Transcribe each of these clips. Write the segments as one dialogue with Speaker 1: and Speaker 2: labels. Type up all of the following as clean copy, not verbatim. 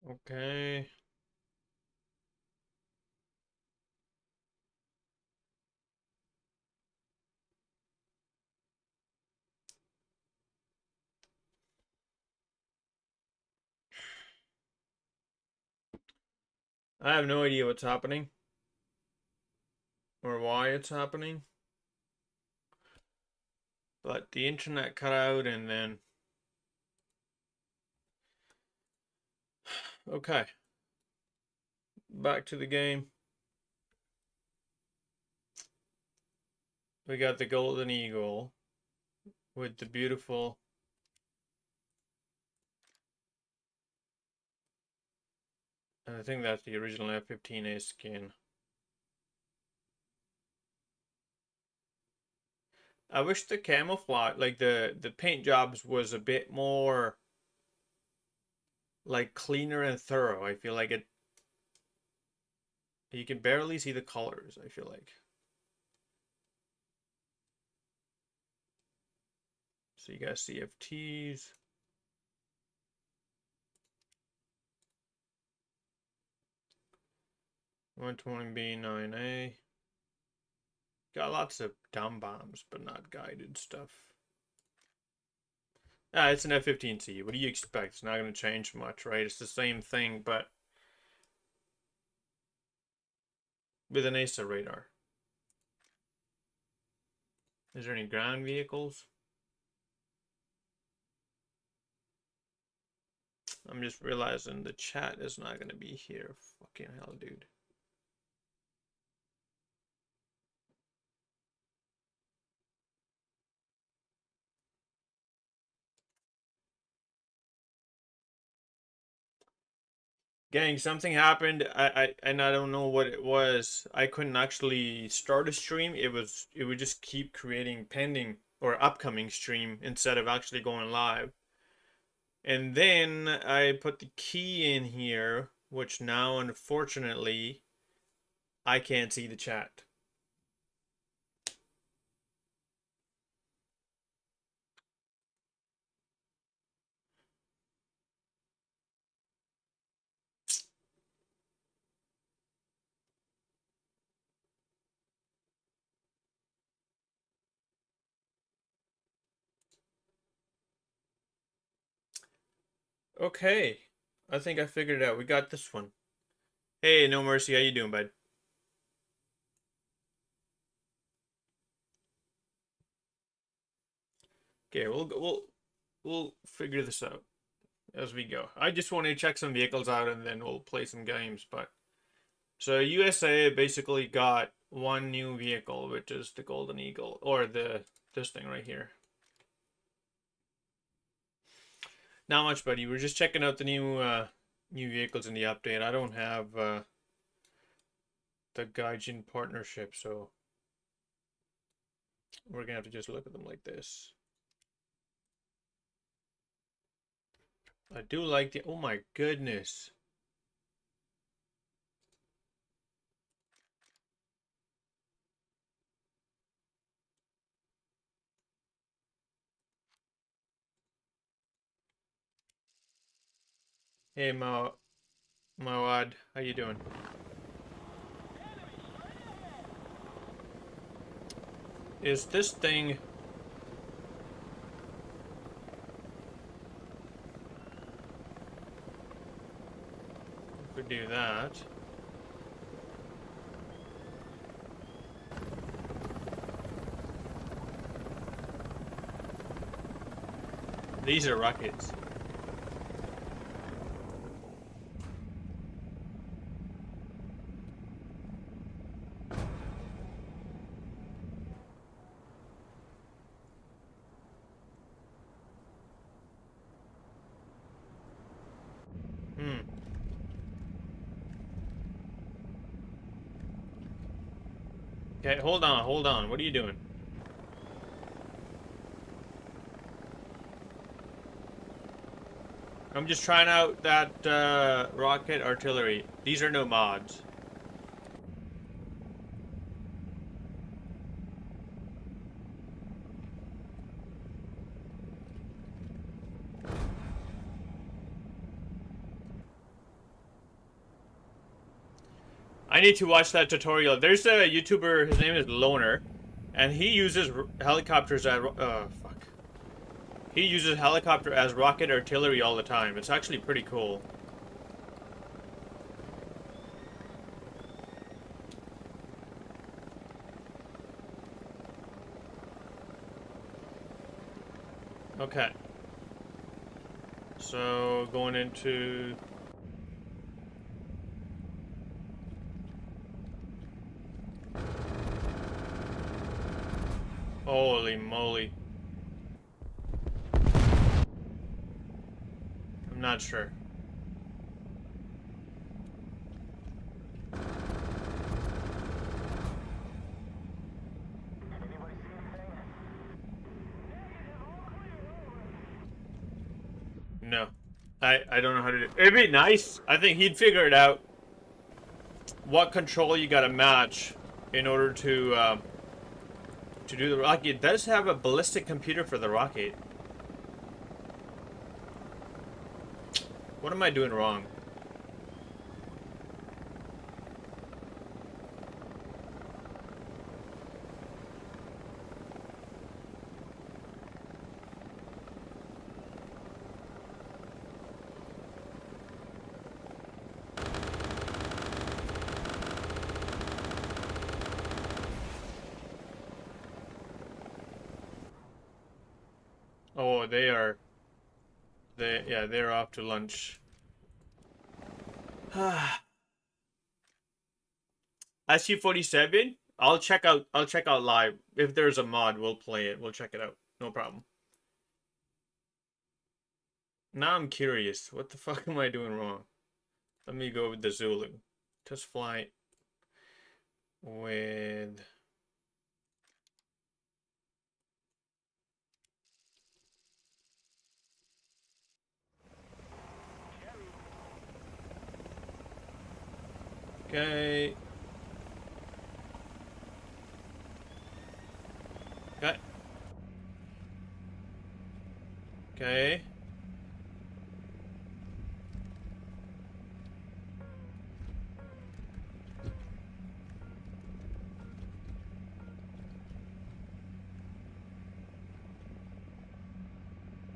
Speaker 1: Okay. I have no idea what's happening or why it's happening, but the internet cut out and then. Okay. Back to the game. We got the Golden Eagle with the beautiful. I think that's the original F-15A skin. I wish the camouflage, like the paint jobs, was a bit more like cleaner and thorough. I feel like it. You can barely see the colors. I feel like. So you got CFTs. 120B9A. Got lots of dumb bombs, but not guided stuff. Ah, it's an F-15C. What do you expect? It's not going to change much, right? It's the same thing, but with an ASA radar. Is there any ground vehicles? I'm just realizing the chat is not going to be here. Fucking hell, dude. Gang, something happened. And I don't know what it was. I couldn't actually start a stream. It would just keep creating pending or upcoming stream instead of actually going live. And then I put the key in here, which now unfortunately I can't see the chat. Okay. I think I figured it out. We got this one. Hey, No Mercy, how you doing, bud? Okay, we'll figure this out as we go. I just want to check some vehicles out and then we'll play some games. But so USA basically got one new vehicle, which is the Golden Eagle, or this thing right here. Not much, buddy. We're just checking out the new vehicles in the update. I don't have the Gaijin partnership, so we're gonna have to just look at them like this. I do like the. Oh my goodness. Hey Mawad, how you doing? Is this thing? Could do that. These are rockets. Hmm. Okay, hold on, hold on. What are you doing? I'm just trying out that rocket artillery. These are no mods. I need to watch that tutorial. There's a YouTuber, his name is Loner, and he uses helicopters as, fuck. He uses helicopter as rocket artillery all the time. It's actually pretty cool. Okay. So, going into... Holy moly. I'm not sure. No. I don't know how to do it. It'd be nice. I think he'd figure it out. What control you gotta match in order to do the rocket. It does have a ballistic computer for the rocket. What am I doing wrong? Oh, they are... yeah, they're off to lunch. SU-47? I'll check out live. If there's a mod, we'll play it. We'll check it out. No problem. Now I'm curious. What the fuck am I doing wrong? Let me go with the Zulu. Test flight with... Okay. Okay. Okay.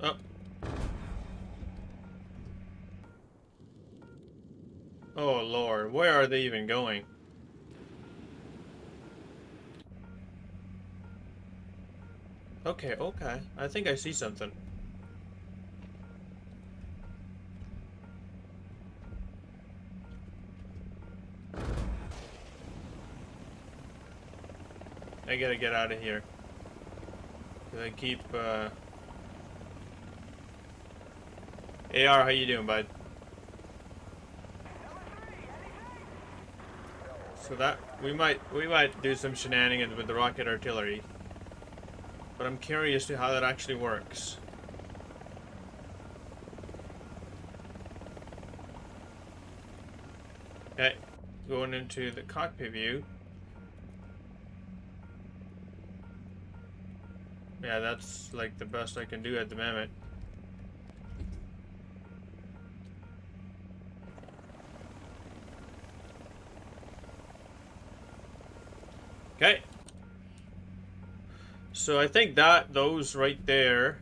Speaker 1: Oh. Oh Lord, where are they even going? Okay, okay. I think I see something. I gotta get out of here. I keep, AR, how you doing, bud? So that, we might do some shenanigans with the rocket artillery. But I'm curious to how that actually works. Okay, going into the cockpit view. Yeah, that's like the best I can do at the moment. Okay. So I think that those right there,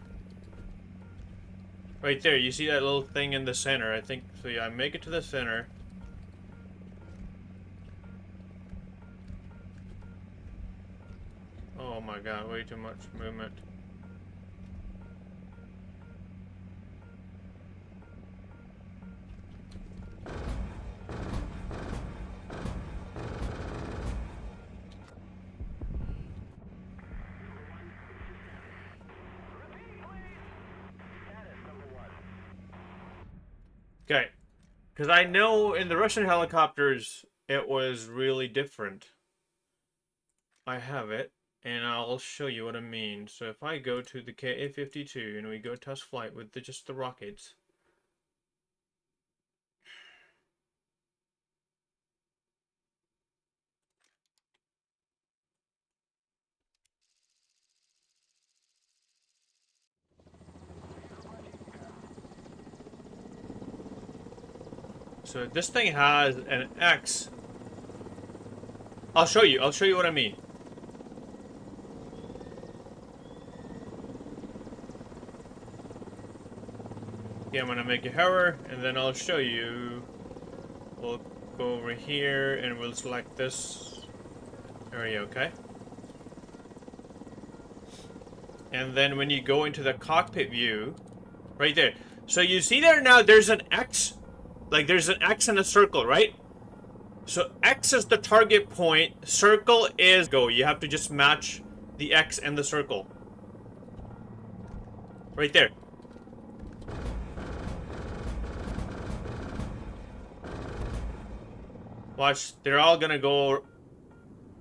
Speaker 1: you see that little thing in the center? I think so. Yeah, make it to the center. Oh my God, way too much movement. Okay, because I know in the Russian helicopters it was really different. I have it, and I'll show you what I mean. So if I go to the KA-52 and we go test flight with just the rockets. So this thing has an X I'll show you. I'll show you what I mean. Yeah, I'm gonna make a hover, and then I'll show you. We'll go over here, and we'll select this area, okay? And then when you go into the cockpit view, right there. So you see there now, there's an X. Like, there's an X and a circle, right? So X is the target point, circle is go. You have to just match the X and the circle. Right there. Watch, they're all gonna go.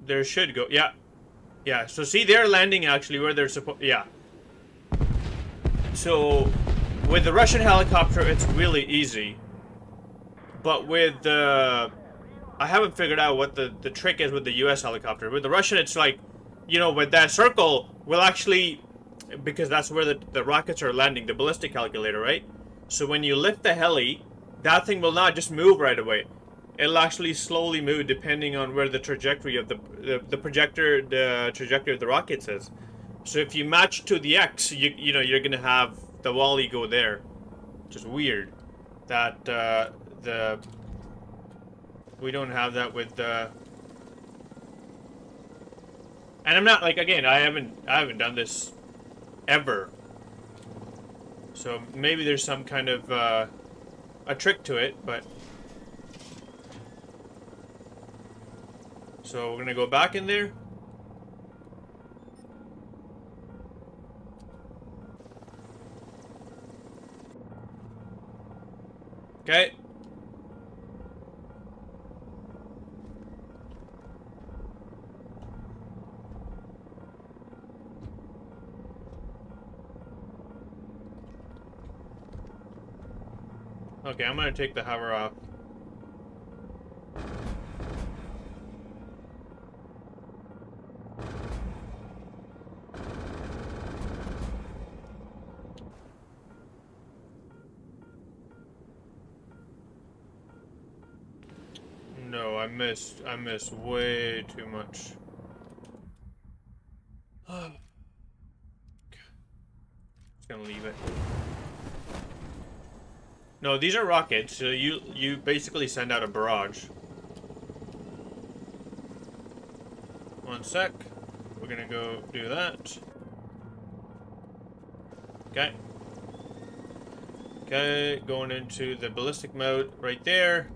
Speaker 1: There should go. Yeah. Yeah, so see, they're landing actually where they're supposed. Yeah. So with the Russian helicopter, it's really easy. But with the. I haven't figured out what the trick is with the US helicopter. With the Russian, it's like, you know, with that circle, will actually. Because that's where the rockets are landing, the ballistic calculator, right? So when you lift the heli, that thing will not just move right away. It'll actually slowly move depending on where the trajectory of the trajectory of the rockets is. So if you match to the X, you know you're gonna have the Wally go there, which is weird. That we don't have that with the. And I'm not like, again, I haven't done this ever. So maybe there's some kind of a trick to it, but. So we're gonna go back in there. Okay. Okay, I'm gonna take the hover off. No, I missed way too much. Just gonna leave it. No, these are rockets, so you basically send out a barrage. One sec. We're gonna go do that. Okay. Okay, going into the ballistic mode right there.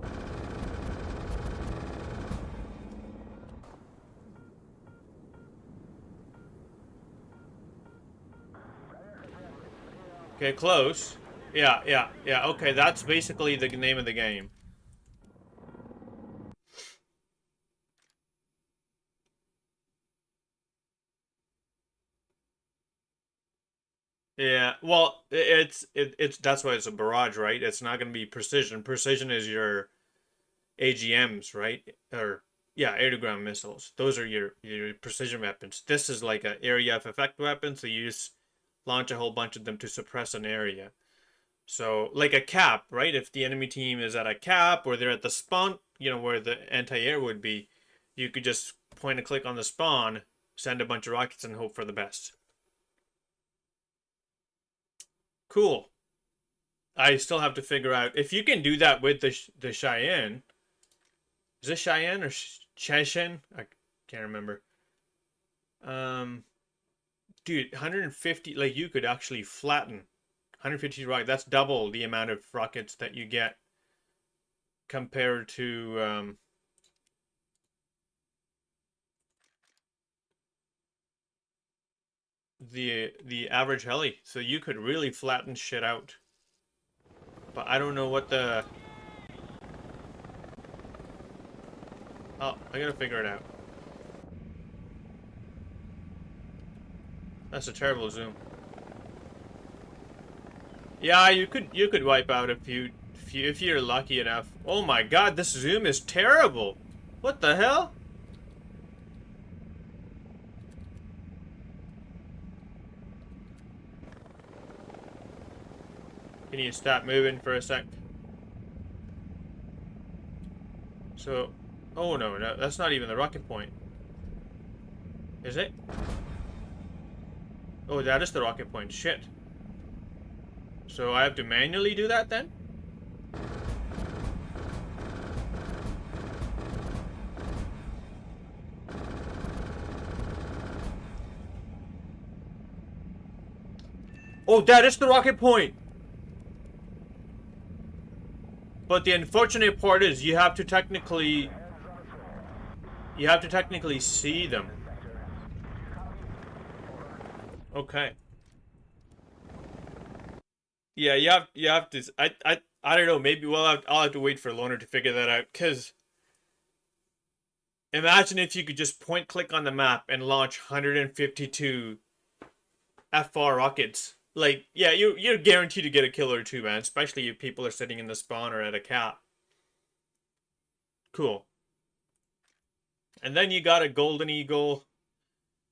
Speaker 1: Okay, close. Yeah. Okay, that's basically the name of the game. Yeah, well, it's that's why it's a barrage, right? It's not going to be precision. Precision is your AGMs, right? Or yeah, air to ground missiles. Those are your precision weapons. This is like an area of effect weapon, so you just launch a whole bunch of them to suppress an area. So like a cap, right? If the enemy team is at a cap or they're at the spawn, you know, where the anti-air would be, you could just point and click on the spawn, send a bunch of rockets and hope for the best. Cool. I still have to figure out if you can do that with the Cheyenne. Is this Cheyenne or Chechen? I can't remember. Um, dude, 150. Like you could actually flatten 150 rockets. That's double the amount of rockets that you get compared to the average heli. So you could really flatten shit out. But I don't know what the. Oh, I gotta figure it out. That's a terrible zoom. Yeah, you could wipe out if you're lucky enough. Oh my god, this zoom is terrible. What the hell? Can you stop moving for a sec? So, Oh no, no, that's not even the rocket point. Is it? Oh, that is the rocket point. Shit. So I have to manually do that then? Oh, that is the rocket point! But the unfortunate part is you have to technically see them. Okay. Yeah, you have to. I don't know. Maybe I'll have to wait for Loner to figure that out. Cause imagine if you could just point click on the map and launch 152 FR rockets. Like, yeah, you're guaranteed to get a kill or two, man. Especially if people are sitting in the spawn or at a cap. Cool. And then you got a Golden Eagle.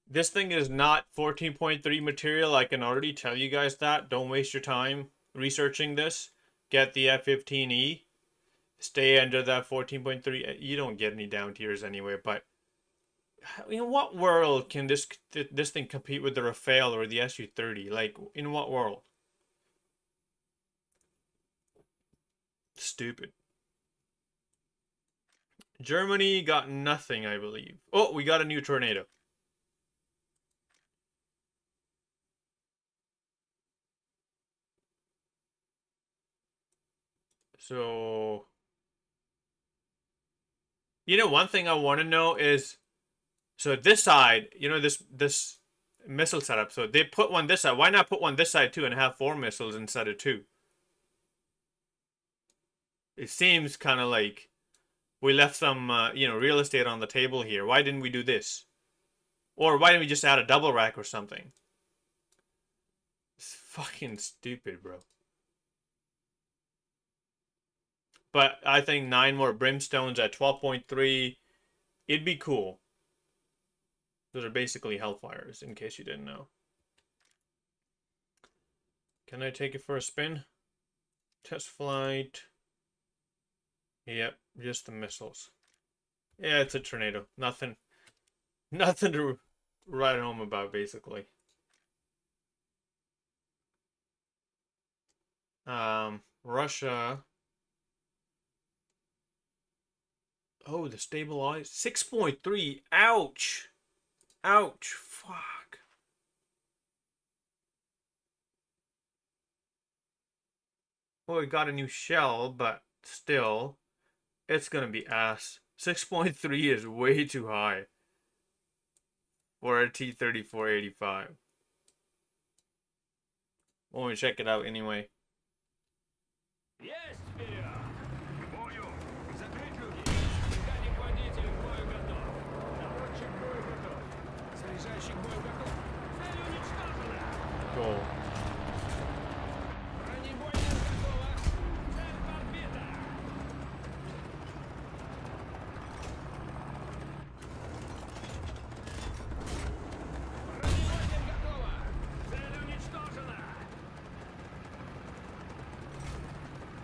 Speaker 1: This thing is not 14.3 material. I can already tell you guys that. Don't waste your time researching this. Get the F-15E. Stay under that 14.3. You don't get any down tiers anyway, but in what world can this thing compete with the Rafale or the Su-30? Like, in what world? Stupid. Germany got nothing, I believe. Oh, we got a new tornado. So, you know, one thing I want to know is, so this side, you know, this missile setup. So they put one this side. Why not put one this side too and have 4 missiles instead of 2? It seems kind of like we left some, you know, real estate on the table here. Why didn't we do this? Or why didn't we just add a double rack or something? It's fucking stupid, bro. But I think 9 more brimstones at 12.3. It'd be cool. Those are basically Hellfires, in case you didn't know. Can I take it for a spin? Test flight. Yep, just the missiles. Yeah, it's a tornado. Nothing to write home about, basically. Russia. Oh, the stabilized 6.3. Ouch. Ouch. Fuck. Well, we got a new shell, but still, it's gonna be ass. 6.3 is way too high for a T-34-85. We'll check it out anyway.
Speaker 2: Есть вперед! К бою! Закрыть люки! Механик водитель к бою готов! Наводчик к бою готов! Заряжающий к бою готов! Цель уничтожена!
Speaker 1: Cool.
Speaker 2: Бронебойная готова! Цель подбита! Бронебойная готова! Цель уничтожена!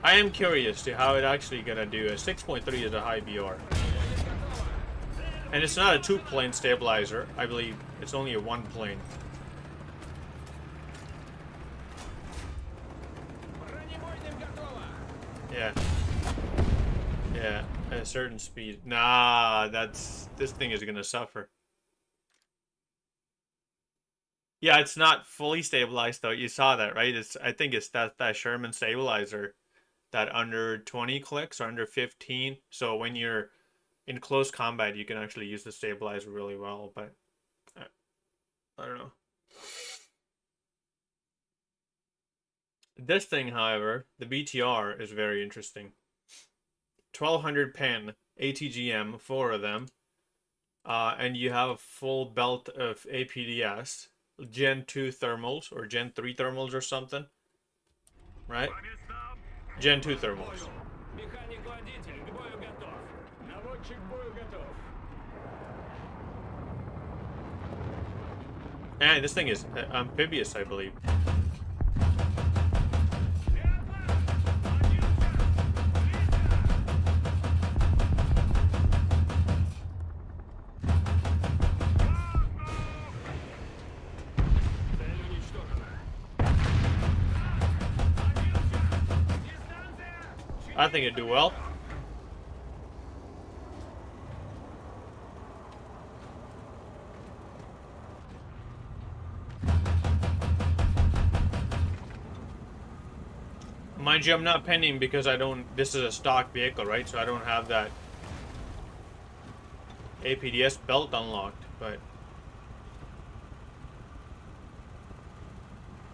Speaker 1: I am curious to how it actually gonna do. A 6.3 is a high BR. And it's not a 2-plane stabilizer. I believe it's only a 1-plane. Yeah. Yeah, at a certain speed. Nah, this thing is gonna suffer. Yeah, it's not fully stabilized though. You saw that, right? I think it's that Sherman stabilizer that under 20 clicks or under 15. So when you're in close combat, you can actually use the stabilizer really well, but I don't know. This thing, however, the BTR is very interesting. 1200 pen, ATGM, 4 of them. And you have a full belt of APDS, Gen 2 thermals, or Gen 3 thermals or something. Right? Gen 2 thermals.
Speaker 2: Механик-водитель к бою готов! Наводчик к бою готов!
Speaker 1: And this thing is amphibious, I believe. I think it'd do well. Mind you, I'm not pending because I don't. This is a stock vehicle, right? So I don't have that APDS belt unlocked, but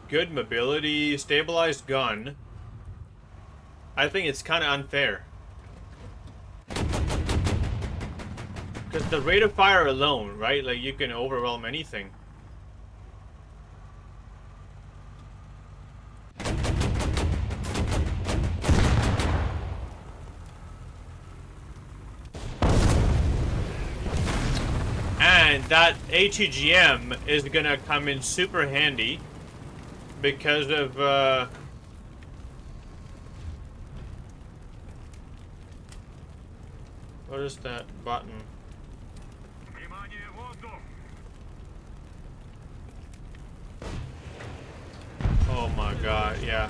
Speaker 1: good mobility, stabilized gun. I think it's kind of unfair because the rate of fire alone, right? Like you can overwhelm anything. And that ATGM is gonna come in super handy because of what is that button?
Speaker 2: Внимание, воздух!
Speaker 1: Oh my god, yeah.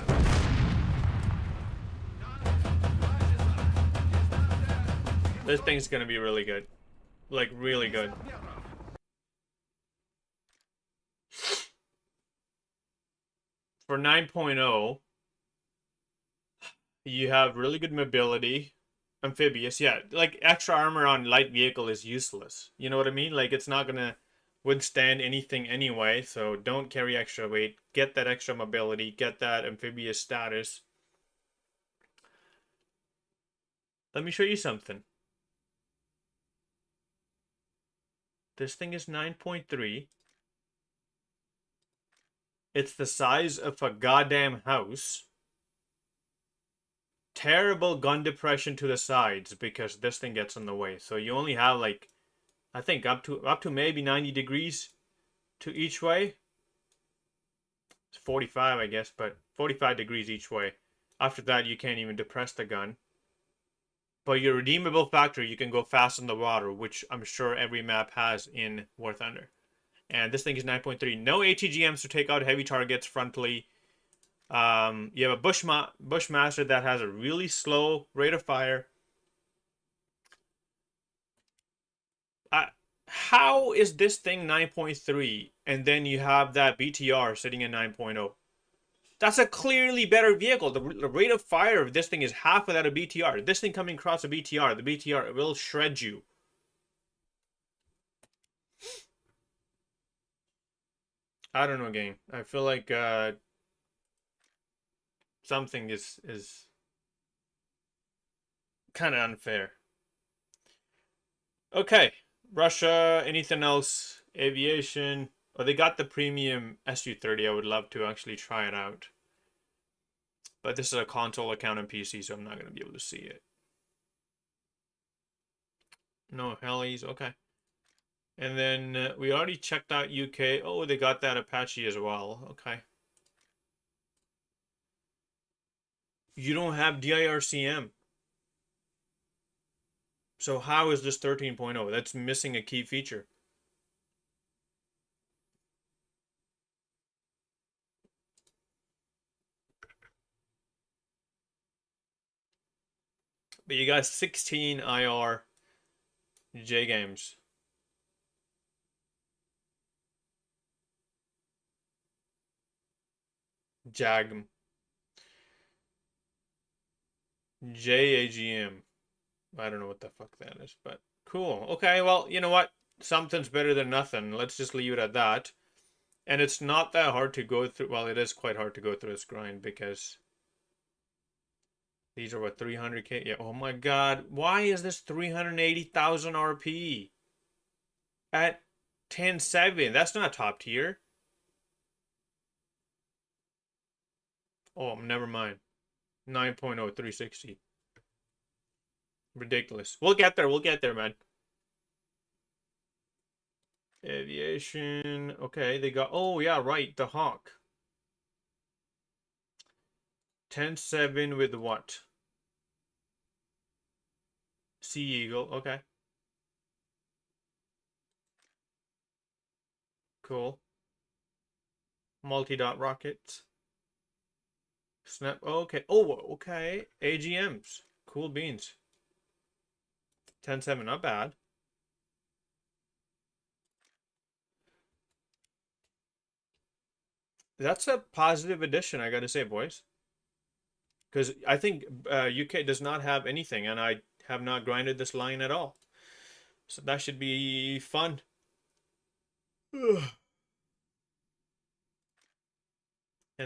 Speaker 1: This thing's gonna be really good. Like, really good. For 9.0, you have really good mobility. Amphibious, yeah. Like, extra armor on light vehicle is useless. You know what I mean? Like, it's not gonna withstand anything anyway, so don't carry extra weight. Get that extra mobility. Get that amphibious status. Let me show you something. This thing is 9.3. It's the size of a goddamn house. Terrible gun depression to the sides because this thing gets in the way. So you only have like, I think up to maybe 90 degrees to each way. It's 45, I guess, but 45 degrees each way. After that, you can't even depress the gun. But your redeemable factor, you can go fast in the water, which I'm sure every map has in War Thunder. And this thing is 9.3. No ATGMs to take out heavy targets frontally. You have a Bushmaster that has a really slow rate of fire. How is this thing 9.3 and then you have that BTR sitting at 9.0? That's a clearly better vehicle. The rate of fire of this thing is half of that of BTR. This thing coming across a BTR, the BTR will shred you. I don't know, game. I feel like something is kind of unfair. Okay, Russia. Anything else? Aviation. Oh, they got the premium Su-30. I would love to actually try it out. But this is a console account on PC, so I'm not going to be able to see it. No helis. Okay. And then we already checked out UK. Oh, they got that Apache as well. Okay. You don't have DIRCM. So how is this 13.0? That's missing a key feature. But you got 16 IR J games. JAGM. JAGM. I don't know what the fuck that is, but cool. Okay, well, you know what? Something's better than nothing. Let's just leave it at that. And it's not that hard to go through. Well, it is quite hard to go through this grind because these are what 300k. Yeah. Oh my God. Why is this 380,000 RP at 10.7? That's not top tier. Oh, never mind. 9.0 360. Ridiculous. We'll get there. We'll get there, man. Aviation. Okay, they got. Oh yeah, right. The Hawk. 10.7 with what? Sea Eagle. Okay. Cool. Multi-dot rockets. Snap. Okay. Oh, okay. AGMs. Cool beans. 10-7, not bad. That's a positive addition, I gotta say, boys. Because I think UK does not have anything, and I have not grinded this line at all. So that should be fun. And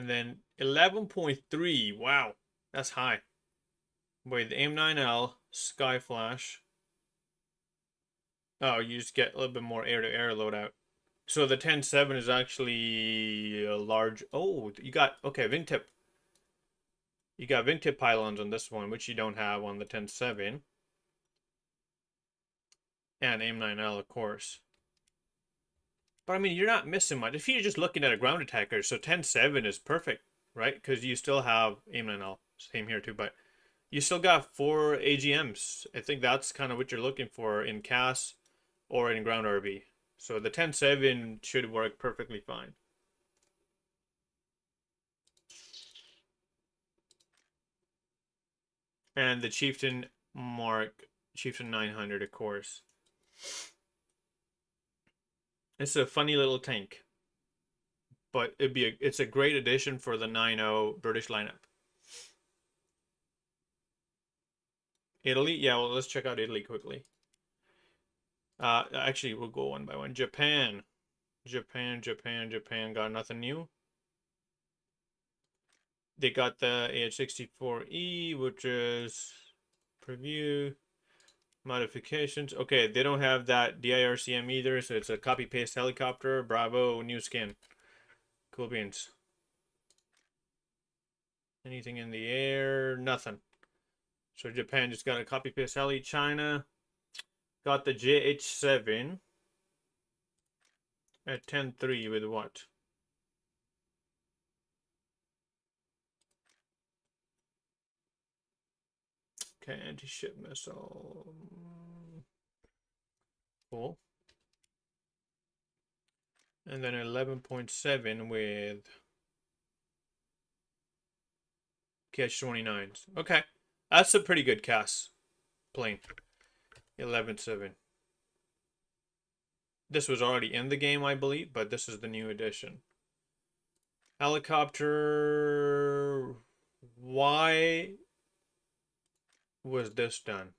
Speaker 1: then 11.3. Wow, that's high. Wait, the AIM-9L, Skyflash. Oh, you just get a little bit more air-to-air loadout. So the 10-7 is actually a large... Oh, you got... Okay, wingtip. You got wingtip pylons on this one, which you don't have on the 10-7. And AIM-9L, of course. But I mean, you're not missing much. If you're just looking at a ground attacker, so 10-7 is perfect, right? Because you still have AIM-9L. Same here too, but you still got 4 AGMs. I think that's kind of what you're looking for in CAS or in ground RB. So the 10-7 should work perfectly fine. And the Chieftain Mark, Chieftain 900, of course. It's a funny little tank, but it's a great addition for the 9-0 British lineup. Italy, yeah. Well, let's check out Italy quickly. Actually, we'll go one by one. Japan, Japan got nothing new. They got the AH-64E, which is preview modifications. Okay, they don't have that DIRCM either, so it's a copy-paste helicopter. Bravo, new skin. Cool beans. Anything in the air? Nothing. So Japan just got a copy-paste heli. China got the JH-7 at 10-3 with what? Okay, anti-ship missile. Cool. And then 11.7 with KH-29s. Okay, that's a pretty good CAS plane. 11.7. This was already in the game, I believe, but this is the new edition. Helicopter. Why was this done?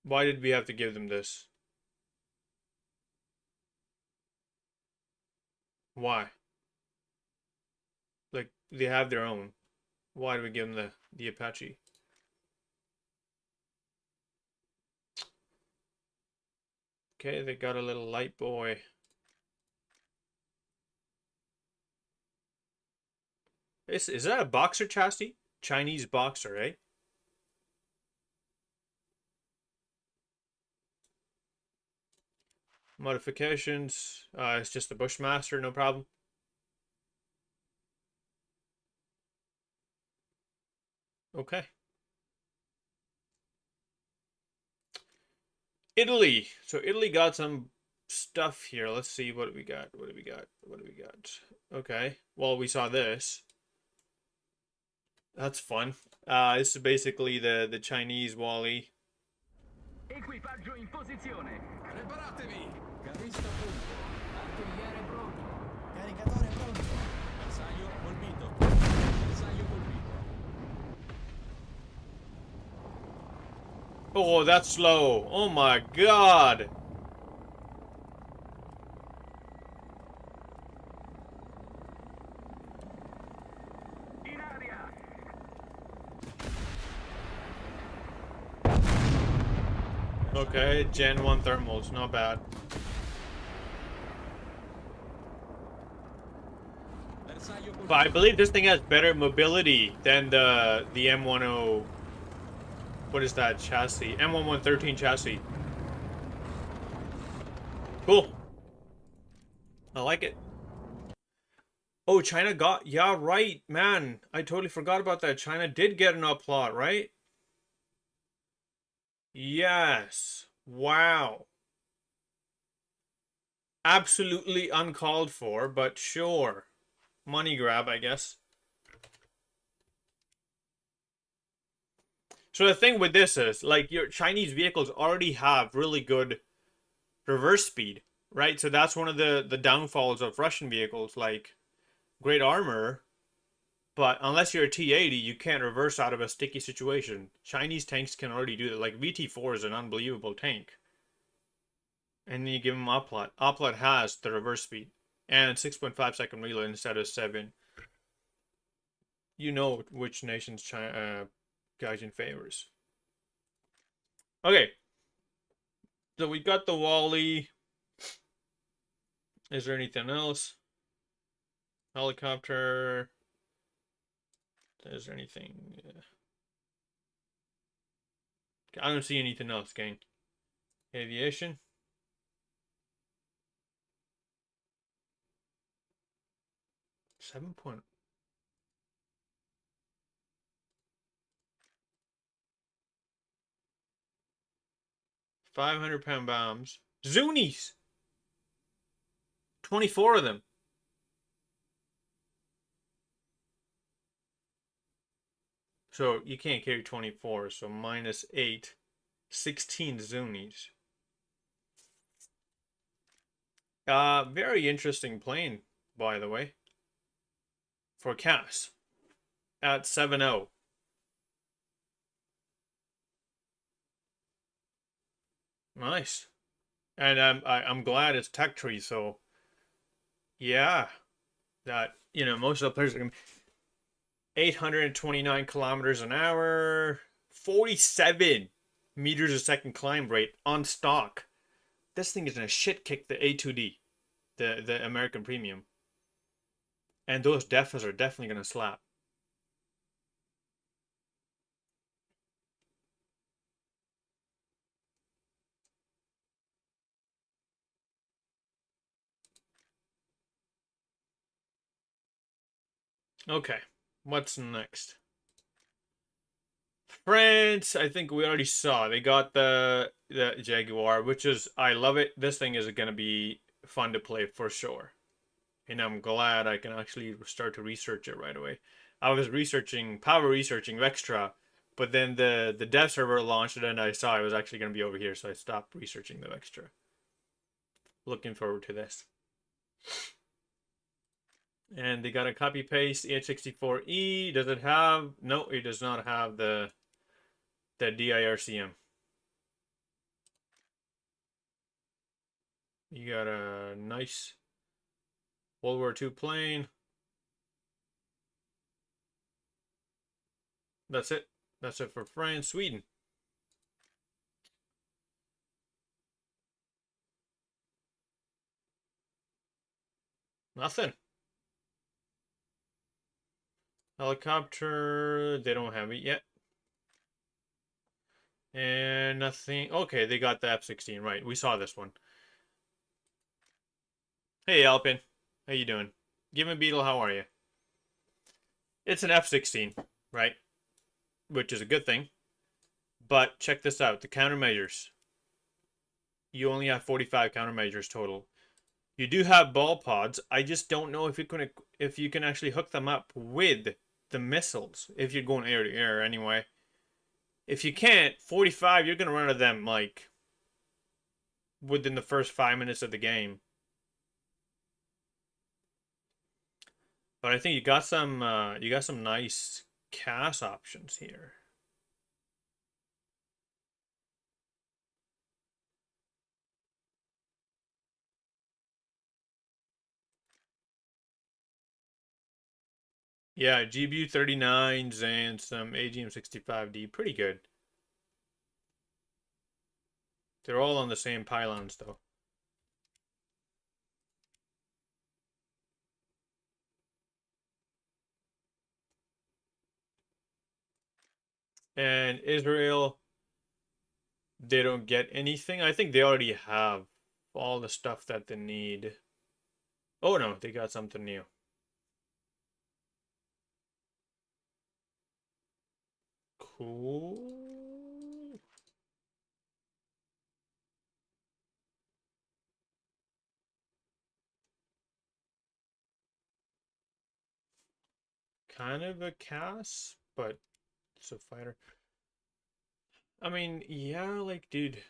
Speaker 1: Why did we have to give them this? Why? Like, they have their own. Why do we give them the Apache? Okay, they got a little light boy. Is that a boxer chassis? Chinese boxer, eh? Modifications. It's just the Bushmaster, no problem. Okay. Italy. So Italy got some stuff here. Let's see what we got. What do we got? What do we got? Okay. Well, we saw this. That's fun. This is basically the Chinese Wally.
Speaker 2: Equipaggio in posizione. Preparatevi. Carista pronto. Artigliere pronto. Caricatore pronto. Bersaglio colpito. Bersaglio colpito.
Speaker 1: Oh, that's slow. Oh my god.
Speaker 2: In aria.
Speaker 1: Okay, Gen 1 thermals, not bad.
Speaker 2: Bersaglio colpito.
Speaker 1: But I believe this thing has better mobility than the M10. What is that chassis? M1113 chassis. Cool. I like it. Oh, China got... Yeah, right, man. I totally forgot about that. China did get an upplot, right? Yes. Wow. Absolutely uncalled for, but sure. Money grab, I guess. So the thing with this is, like, your Chinese vehicles already have really good reverse speed, right? So that's one of the downfalls of Russian vehicles, like great armor, but unless you're a T-80, you can't reverse out of a sticky situation. Chinese tanks can already do that. Like VT4 is an unbelievable tank. And then you give them Oplat. Oplat has the reverse speed and 6.5-second reload instead of 7. You know which nation's Gaijin favors. Okay, so we got the Wally. Is there anything else? Helicopter. Is there anything? I don't see anything else, gang. Aviation. 7 point. 500-pound bombs. Zunis. 24 of them. So you can't carry 24. So -8. 16 Zunis. Very interesting plane, by the way. For CAS. At 7.0. Nice. And I'm glad it's tech tree, so yeah. That, most of the players are gonna 829 kilometers an hour, 47 meters a second climb rate on stock. This thing is gonna shit kick the A2D, the American Premium. And those defas are definitely gonna slap. Okay, what's next? France, I think we already saw. They got the Jaguar, which is, I love it. This thing is gonna be fun to play for sure. And I'm glad I can actually start to research it right away. I was power researching Vextra, but then the dev server launched and I saw it was actually going to be over here, so I stopped researching the Vextra. Looking forward to this. And they got a copy paste EH64E. Does it have? No, it does not have the DIRCM. You got a nice World War II plane. That's it. That's it for France, Sweden. Nothing. Helicopter, they don't have it yet. And nothing. Okay, they got the F-16, right. We saw this one. Hey, Alpin. How you doing? Give me Beetle, how are you? It's an F-16, right? Which is a good thing. But check this out. The countermeasures. You only have 45 countermeasures total. You do have ball pods. I just don't know if you can actually hook them up with the missiles. If you're going air to air anyway. If you can't, 45, you're going to run out of them, like, within the first 5 minutes of the game. But I think you got some nice CAS options here. Yeah, GBU 39s and some AGM 65D, pretty good. They're all on the same pylons though. And Israel, they don't get anything. I think they already have all the stuff that they need. Oh no, they got something new. Cool. Kind of a CAS, but it's a fighter. I mean, yeah, like, dude.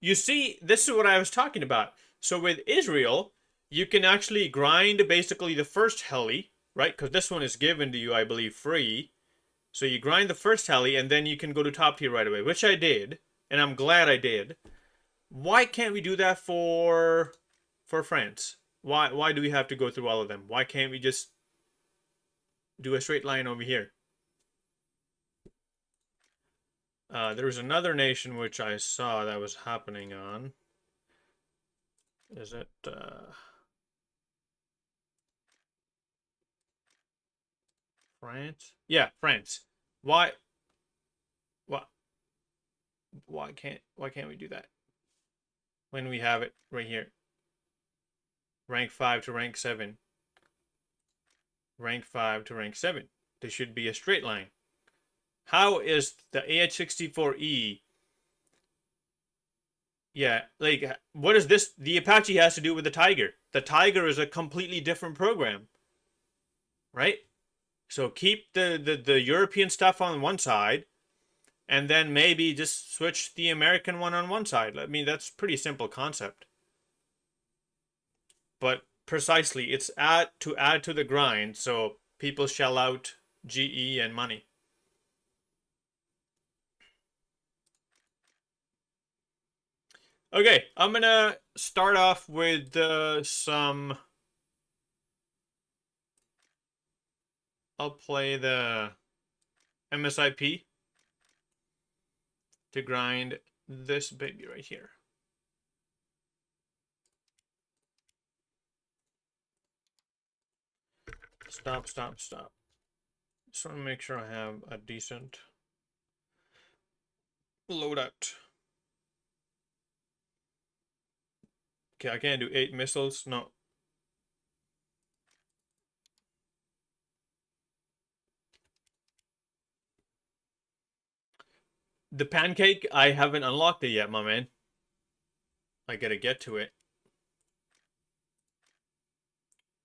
Speaker 1: You see, this is what I was talking about. So with Israel, you can actually grind basically the first heli, right? Because this one is given to you, I believe, free. So you grind the first heli, and then you can go to top tier right away, which I did, and I'm glad I did. Why can't we do that for France? Why do we have to go through all of them? Why can't we just do a straight line over here? There was another nation which I saw that was happening on. Is it France? Yeah, France. Why why why can't we do that when we have it right here? Rank 5 to rank 7. Rank 5 to rank 7. There should be a straight line. How is the AH-64E? Yeah, like what is this? The Apache has to do with the Tiger. The Tiger is a completely different program, right? So keep the European stuff on one side, and then maybe just switch the American one on one side. I mean, that's pretty simple concept. But precisely, it's add to the grind, so people shell out GE and money. Okay, I'm gonna start off with some. I'll play the MSIP to grind this baby right here. Stop. Just want to make sure I have a decent loadout. Okay, I can't do 8 missiles. No. The pancake, I haven't unlocked it yet, my man. I gotta get to it.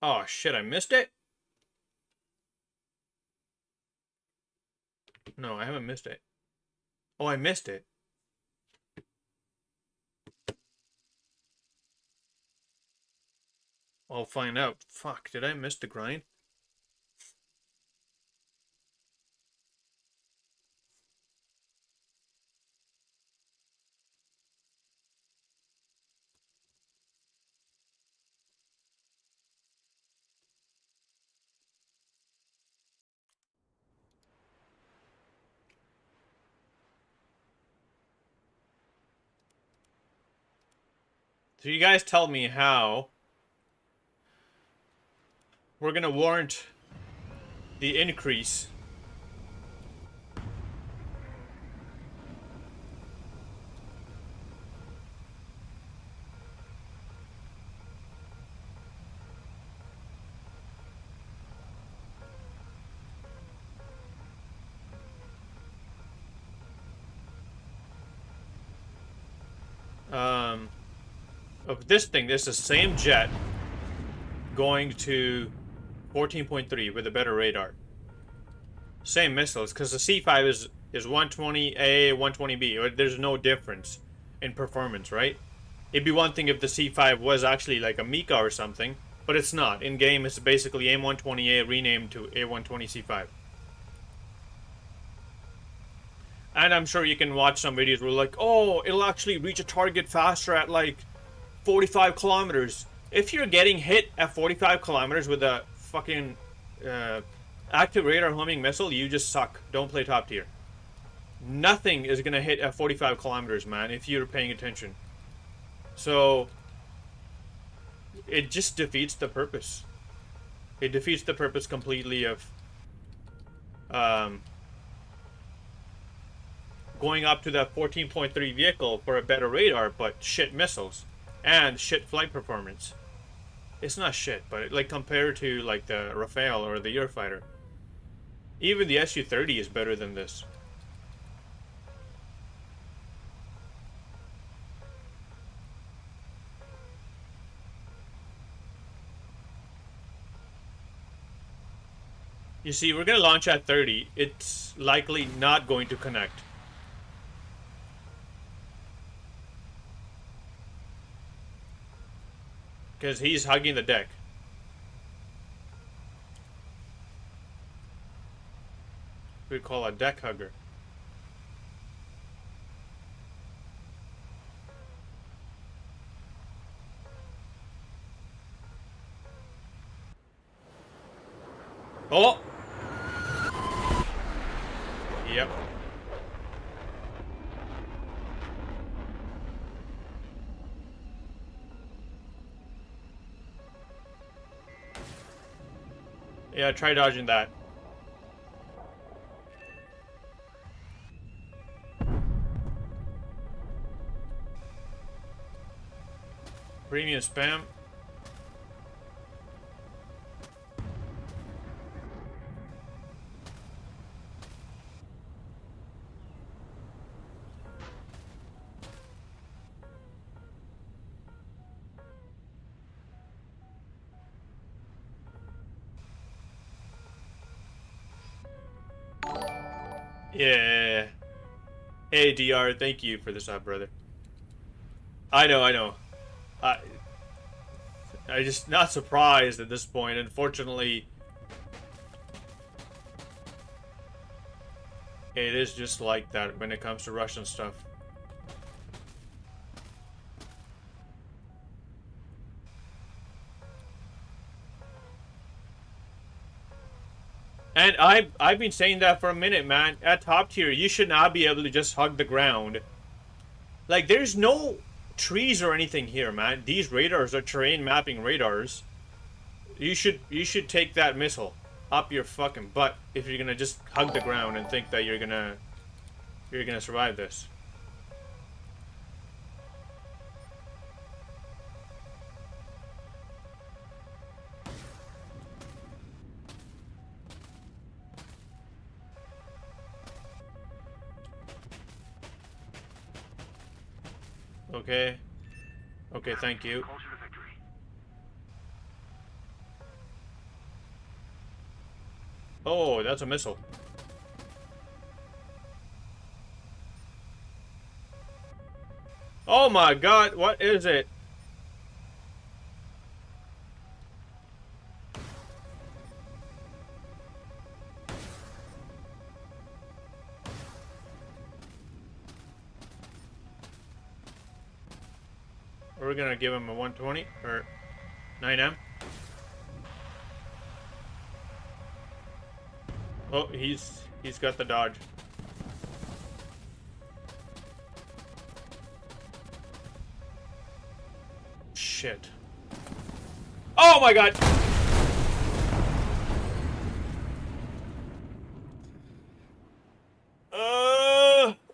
Speaker 1: Oh shit, I missed it? No, I haven't missed it. Oh, I missed it. I'll find out. Fuck, did I miss the grind? So you guys tell me how we're gonna warrant the increase. Um, of this thing. This is the same jet going to 14.3 with a better radar. Same missiles, because the C5 is 120A, 120B. There's no difference in performance, right? It'd be one thing if the C5 was actually like a Mika or something, but it's not. In game, it's basically AIM-120A renamed to A120C5. And I'm sure you can watch some videos where like, oh, it'll actually reach a target faster at like 45 kilometers. If you're getting hit at 45 kilometers with a fucking active radar homing missile, you just suck. Don't play top tier. Nothing is gonna hit at 45 kilometers, man, if you're paying attention. So it just defeats the purpose. It defeats the purpose completely of going up to that 14.3 vehicle for a better radar, but shit missiles and shit flight performance. It's not shit, but like compared to like the Rafale or the Eurofighter, even the Su-30 is better than this. You see, we're gonna launch at 30. It's likely not going to connect. Because he's hugging the deck. We call a deck hugger. Oh! Yep. Yeah, try dodging that. Premium spam. Yeah. Hey, DR, thank you for the sub, brother. I know, I know. I just not surprised at this point. Unfortunately, it is just like that when it comes to Russian stuff. And I've been saying that for a minute, man. At top tier, you should not be able to just hug the ground. Like, there's no trees or anything here, man. These radars are terrain mapping radars. You should take that missile up your fucking butt if you're gonna just hug the ground and think that you're gonna survive this. Okay. Okay, thank you. Oh, that's a missile. Oh my god, what is it? We're gonna give him a 120 or 9M. Oh, he's got the dodge. Shit. Oh my god!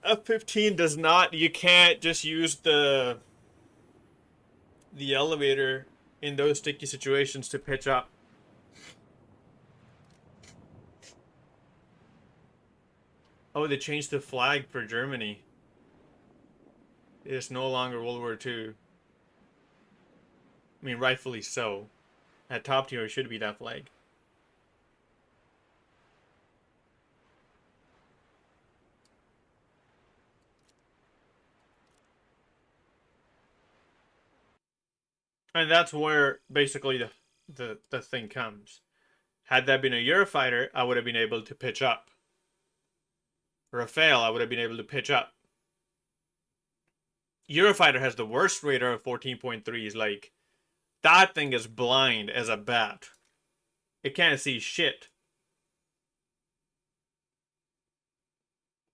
Speaker 1: F-15 does not, you can't just use the elevator in those sticky situations to pitch up. Oh, they changed the flag for Germany. It's no longer World War II. I mean, rightfully so. At top tier, it should be that flag. And that's where basically the thing comes. Had that been a Eurofighter, I would have been able to pitch up. Rafale, I would have been able to pitch up. Eurofighter has the worst radar of 14.3s. Like, that thing is blind as a bat. It can't see shit.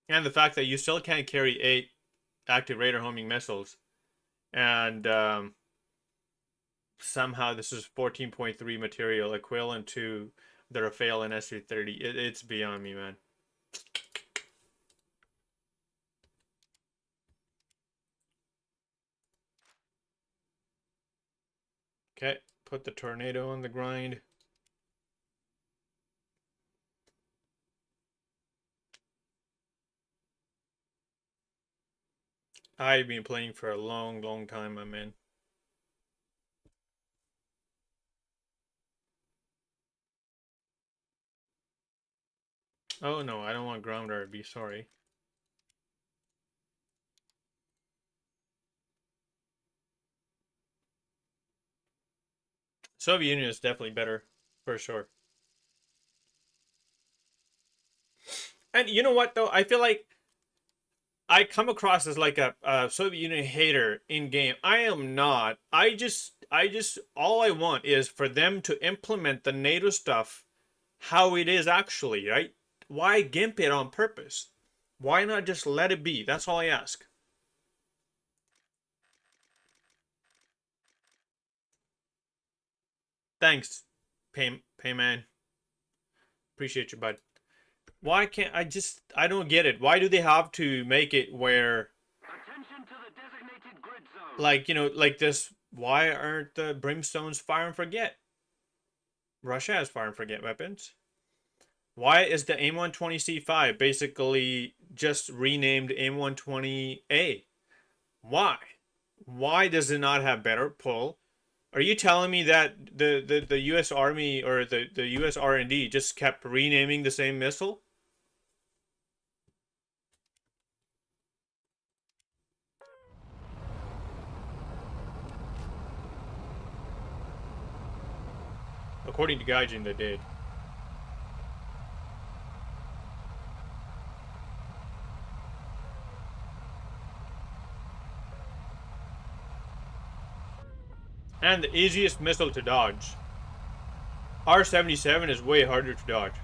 Speaker 1: And the fact that you still can't carry 8 active radar homing missiles. And somehow this is 14.3 material equivalent to the Rafale and S-330. It's beyond me, man. Okay, put the Tornado on the grind. I've been playing for a long, long time, my man. Oh no, I don't want ground RB, sorry. Soviet Union is definitely better, for sure. And you know what though? I feel like I come across as like a Soviet Union hater in game. I am not. I just all I want is for them to implement the NATO stuff how it is actually, right? Why gimp it on purpose? Why not just let it be? That's all I ask. Thanks, Payman. Appreciate you, bud. Why can't I don't get it. Why do they have to make it where
Speaker 2: Attention to the designated grid zone.
Speaker 1: like, like this, why aren't the brimstones fire and forget? Russia has fire and forget weapons. Why is the AIM-120C5 basically just renamed AIM-120A? Why? Why does it not have better pull? Are you telling me that the U.S. Army or the U.S. R&D just kept renaming the same missile? According to Gaijin, they did. And the easiest missile to dodge. R-77 is way harder to dodge.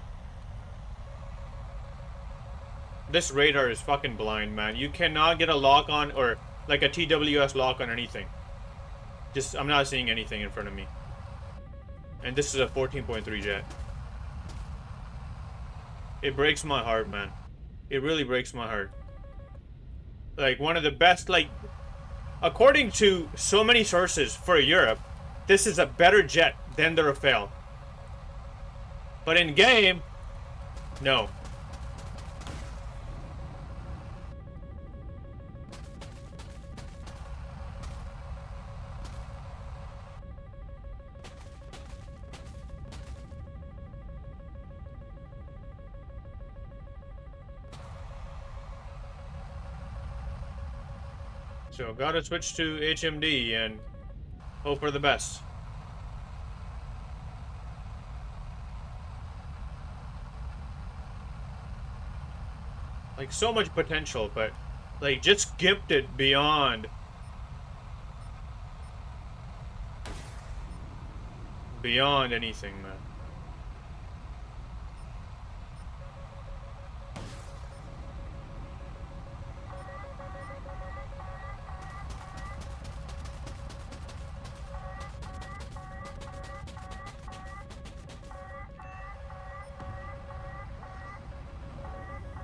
Speaker 1: This radar is fucking blind, man. You cannot get a lock on or like a TWS lock on anything. Just, I'm not seeing anything in front of me. And this is a 14.3 jet. It breaks my heart, man. It really breaks my heart. Like, one of the best, like, according to so many sources for Europe, this is a better jet than the Rafale. But in game, no. So gotta switch to HMD and hope for the best. Like, so much potential, but like just gimped it beyond anything, man.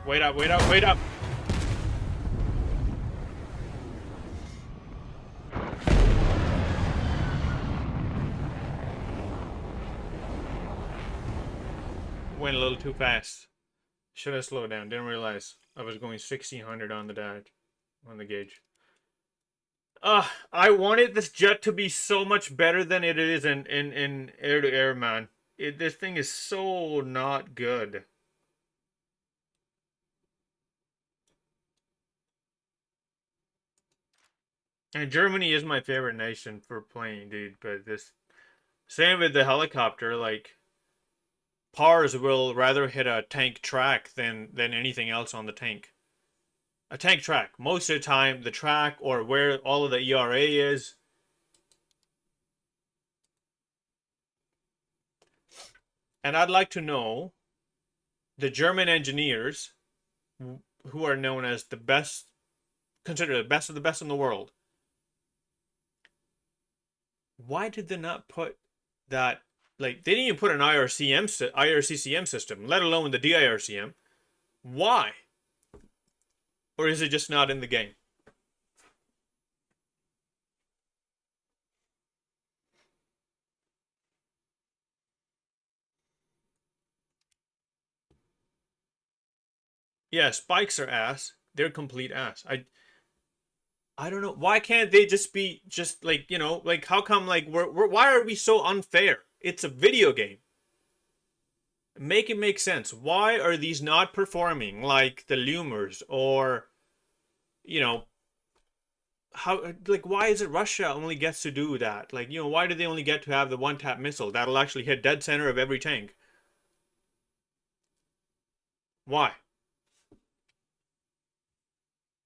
Speaker 1: Wait up, wait up, wait up! Went a little too fast. Should have slowed down. Didn't realize I was going 1600 on the gauge. I wanted this jet to be so much better than it is in air to air, man. This thing is so not good. And Germany is my favorite nation for playing, dude. But this, same with the helicopter. Like, PARS will rather hit a tank track than anything else on the tank. A tank track. Most of the time, the track or where all of the ERA is. And I'd like to know the German engineers, who are known as the best, considered the best of the best in the world. Why did they not put that? Like, they didn't even put an IRCCM system, let alone the DIRCM. Why? Or is it just not in the game? Yeah, spikes are ass. They're complete ass. I don't know. Why can't they just be just like, like how come like why are we so unfair? It's a video game. Make it make sense. Why are these not performing like the Lumers or, you know, how, like, why is it Russia only gets to do that? Like, you know, why do they only get to have the one-tap missile that'll actually hit dead center of every tank? Why?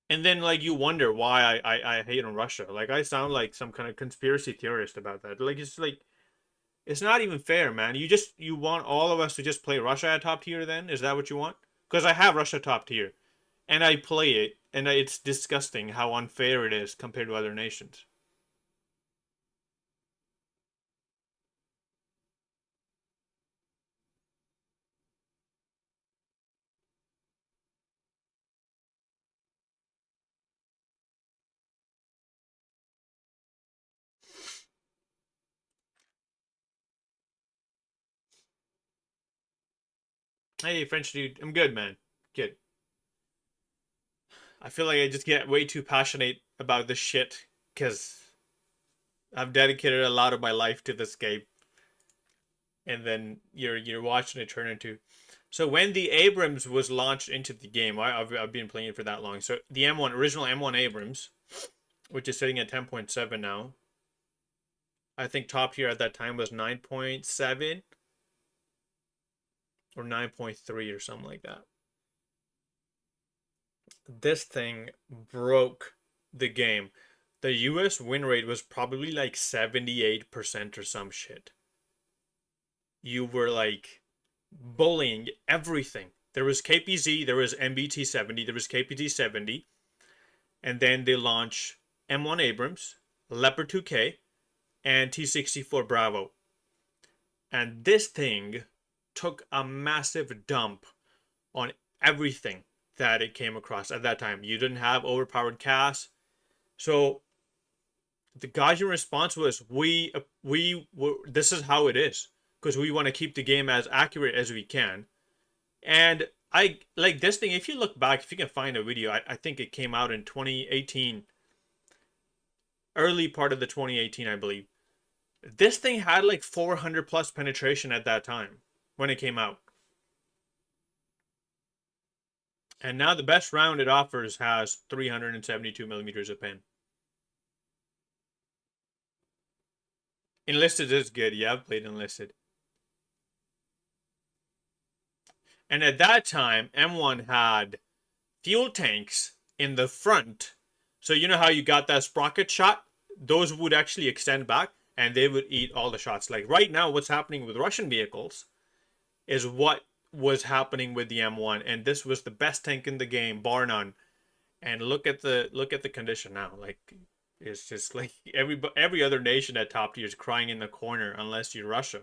Speaker 1: And then, like, you wonder why I hate on Russia. Like, I sound like some kind of conspiracy theorist about that. Like, it's not even fair, man. You want all of us to just play Russia at top tier then? Is that what you want? Because I have Russia top tier. And I play it, and it's disgusting how unfair it is compared to other nations. Hey, French dude. I'm good, man. Good. I feel like I just get way too passionate about this shit because I've dedicated a lot of my life to this game, and then you're watching it turn into. So when the Abrams was launched into the game, I've been playing it for that long. So the M1 original M1 Abrams, which is sitting at 10.7 now. I think top tier at that time was 9.7 or 9.3 or something like that. This thing broke the game. The US win rate was probably like 78% or some shit. You were like bullying everything. There was KPZ, there was MBT 70, there was KPZ 70, and then they launched M1 Abrams, Leopard 2K, and T64 Bravo. And this thing took a massive dump on everything that it came across at that time. You didn't have overpowered CAS. So the Gaijin response was, this is how it is, because we want to keep the game as accurate as we can. And I like this thing. If you look back, if you can find a video, I think it came out in 2018, early part of the 2018, I believe. This thing had like 400 plus penetration at that time when it came out. And now the best round it offers has 372 millimeters of pen. Enlisted is good. Yeah, I've played Enlisted. And at that time, M1 had fuel tanks in the front. So you know how you got that sprocket shot? Those would actually extend back and they would eat all the shots. Like right now, what's happening with Russian vehicles is what was happening with the M1, and this was the best tank in the game, bar none. And look at the condition now. Like it's just like every other nation at top tier is crying in the corner unless you're Russia.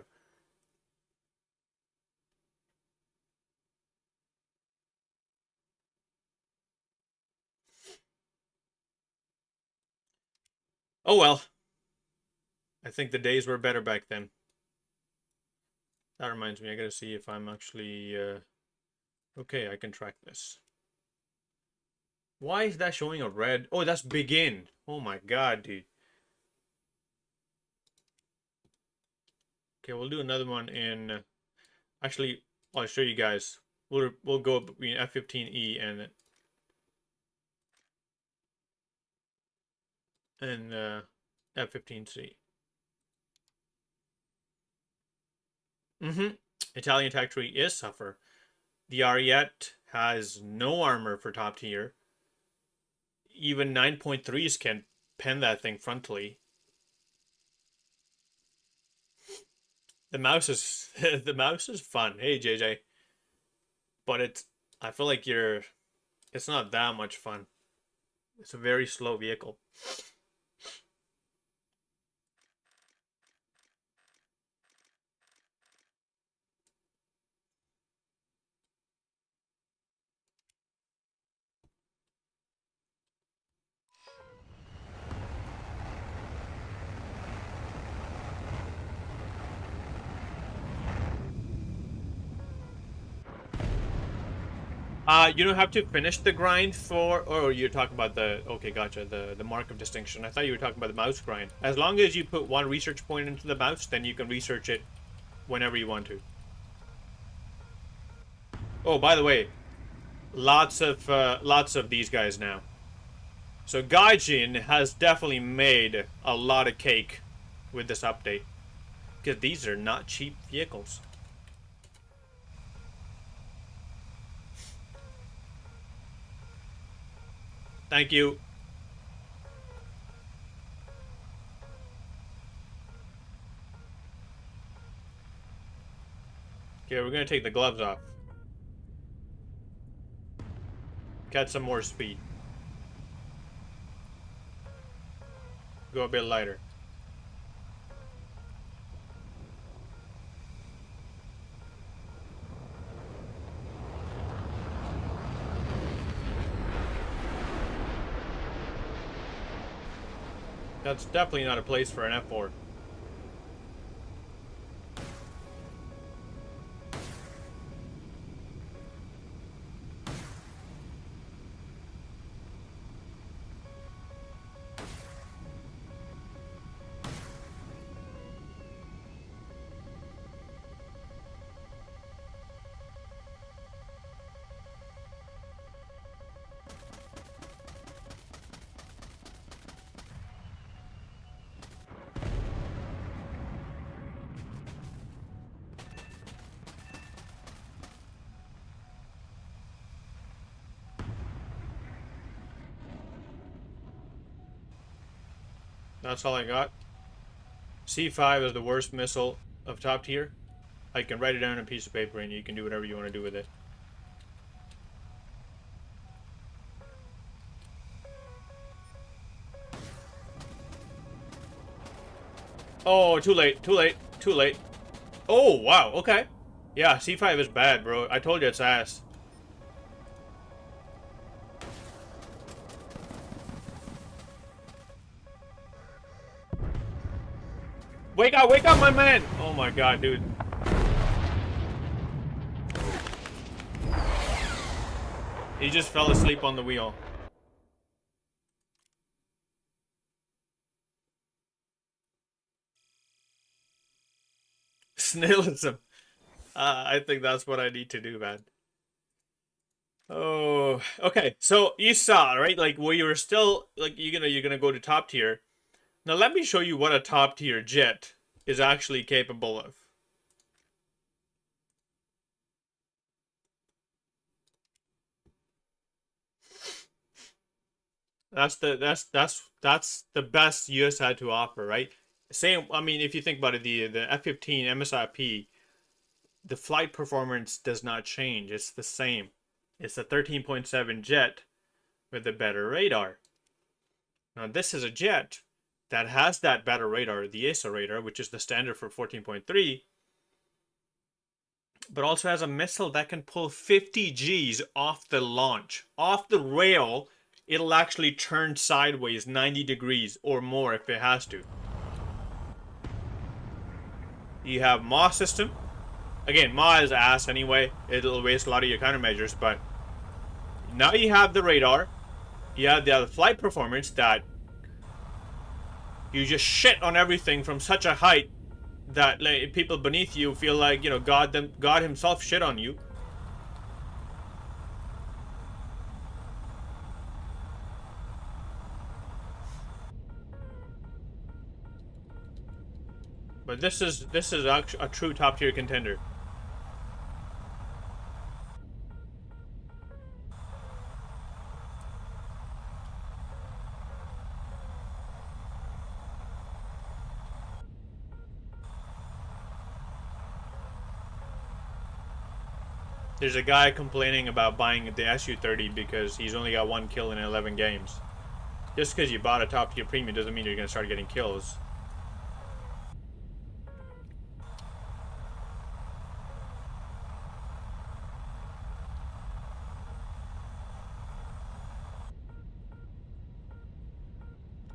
Speaker 1: Oh well. I think the days were better back then. That reminds me, I gotta see if I'm actually okay, I can track this. Why is that showing a red? Oh, that's begin. Oh my god, dude. Okay, we'll do another one in actually I'll show you guys. We'll go between F15E and F15C. Italian attack tree is suffer. The Ariete has no armor for top tier. Even 9.3s can pen that thing frontally. The mouse is the mouse is fun. Hey JJ. But I feel like it's not that much fun. It's a very slow vehicle. You don't have to finish the grind or you're talking about okay, gotcha, the mark of distinction. I thought you were talking about the mouse grind. As long as you put one research point into the mouse, then you can research it whenever you want to. Oh, by the way, lots of these guys now. So Gaijin has definitely made a lot of cake with this update, because these are not cheap vehicles. Thank you. Okay, we're gonna take the gloves off. Get some more speed. Go a bit lighter. That's definitely not a place for an F4. That's all I got. C5 is the worst missile of top tier. I can write it down on a piece of paper and you can do whatever you want to do with it. Oh, too late, too late, too late. Oh, wow, okay. Yeah, C5 is bad, bro. I told you it's ass. Wake up, my man! Oh my god, dude. He just fell asleep on the wheel. Snailism. I think that's what I need to do, man. Oh, okay. So you saw, right? Like where you were still like you're gonna go to top tier. Now let me show you what a top tier jet is actually capable of. That's the best US had to offer, right? Same. I mean, if you think about it, the F-15 MSRP, the flight performance does not change. It's the same. It's a 13.7 jet with a better radar. Now this is a jet that has that better radar, the ESA radar, which is the standard for 14.3, but also has a missile that can pull 50 Gs off the launch. Off the rail, it'll actually turn sideways 90 degrees or more if it has to. You have MAW system. Again, MAW is ass anyway. It'll waste a lot of your countermeasures, but now you have the radar. You have the flight performance that you just shit on everything from such a height that like, people beneath you feel like, you know, God himself shit on you. But this is actually a true top tier contender. There's a guy complaining about buying the SU-30 because he's only got 1 kill in 11 games. Just because you bought a top tier premium doesn't mean you're going to start getting kills.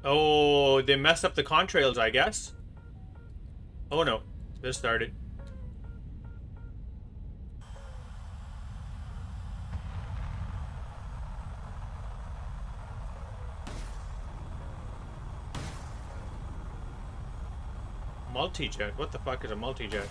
Speaker 1: Oh, they messed up the contrails, I guess. Oh no, this started. Multi-jet? What the fuck is a multi-jet?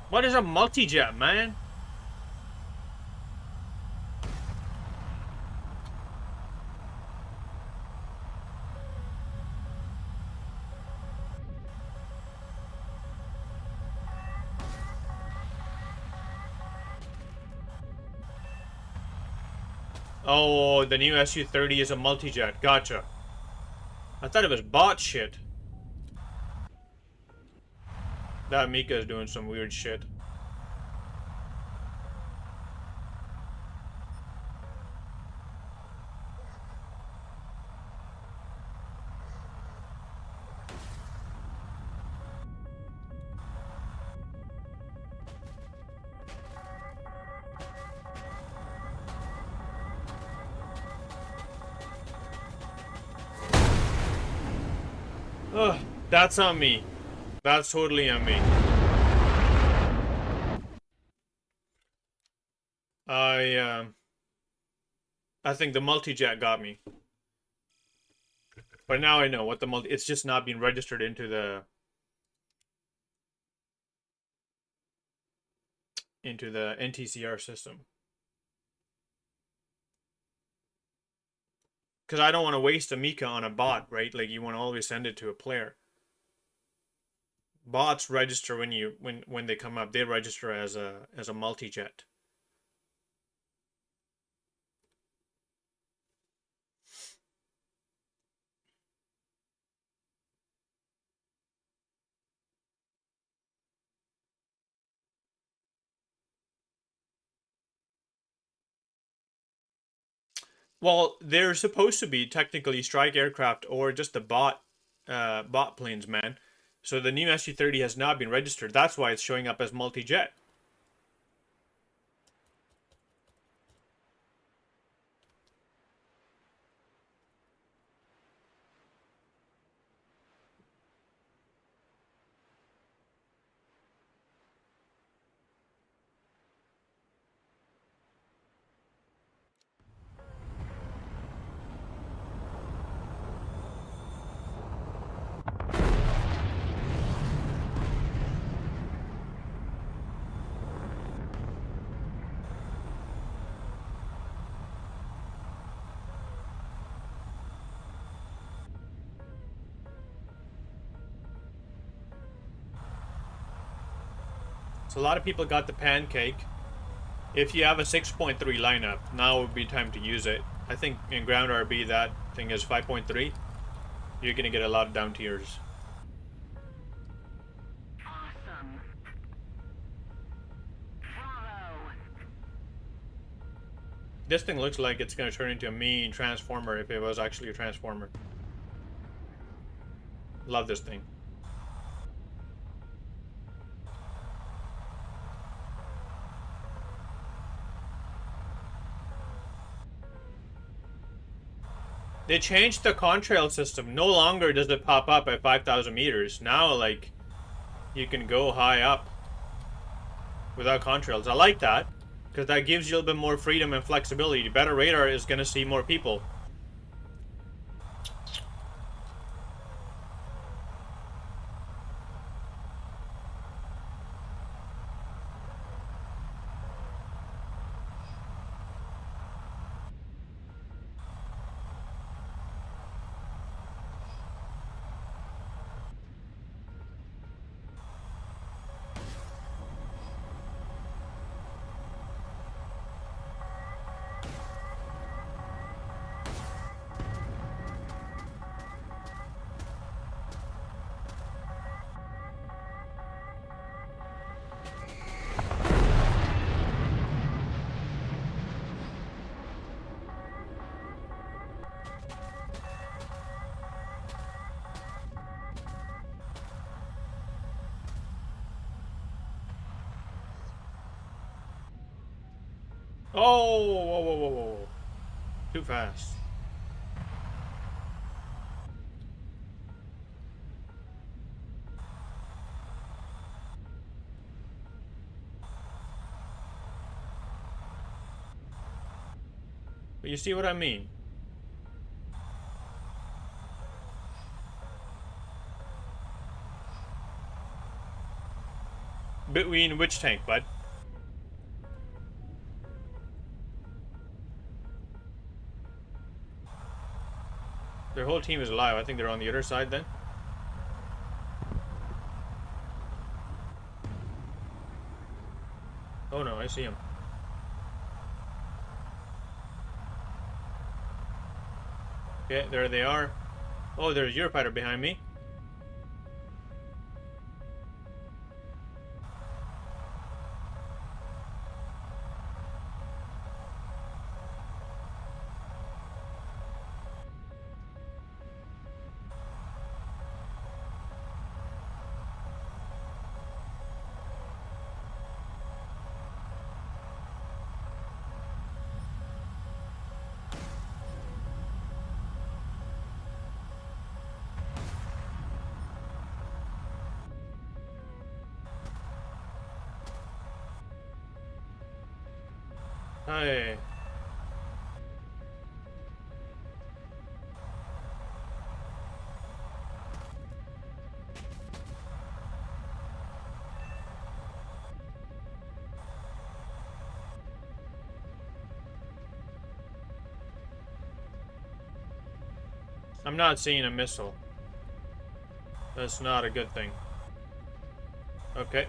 Speaker 1: What is a multi-jet, man? Oh, the new Su-30 is a multi-jet. Gotcha. I thought it was bot shit. That Mika is doing some weird shit. Ugh, that's on me. That's totally on me. I think the multi-jet got me. But now I know what the it's just not being registered into the NTCR system. Because I don't want to waste a Mika on a bot, right? Like you want to always send it to a player. Bots register when they come up. They register as a multi-jet. Well, they're supposed to be technically strike aircraft or just the bot planes, man. So the new Su-30 has not been registered. That's why it's showing up as multi-jet. So a lot of people got the pancake. If you have a 6.3 lineup, now would be time to use it. I think in ground RB that thing is 5.3. You're gonna get a lot of down tiers.
Speaker 3: Awesome. Bravo.
Speaker 1: This thing looks like it's gonna turn into a mean transformer if it was actually a transformer. Love this thing. They changed the contrail system. No longer does it pop up at 5,000 meters. Now, like, you can go high up without contrails. I like that, because that gives you a little bit more freedom and flexibility. Better radar is going to see more people. Oh, whoa, whoa, whoa, whoa. Too fast. But you see what I mean? Between which tank, bud? Their whole team is alive. I think they're on the other side then. Oh no, I see him. Okay, there they are. Oh, there's Eurofighter behind me. Hi. I'm not seeing a missile. That's not a good thing. Okay.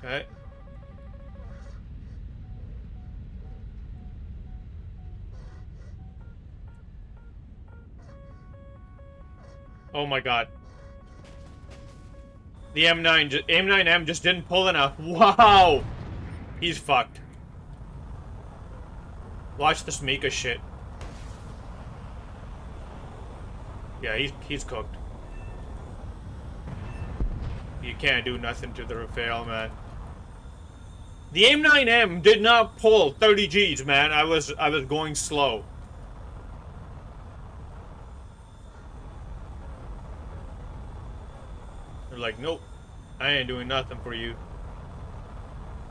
Speaker 1: Okay. Oh my god. The M9M just didn't pull enough. Wow! He's fucked. Watch this Mika shit. Yeah, he's cooked. You can't do nothing to the Rafale, man. The M9M did not pull 30 Gs, man. I was going slow. They're like, nope, I ain't doing nothing for you.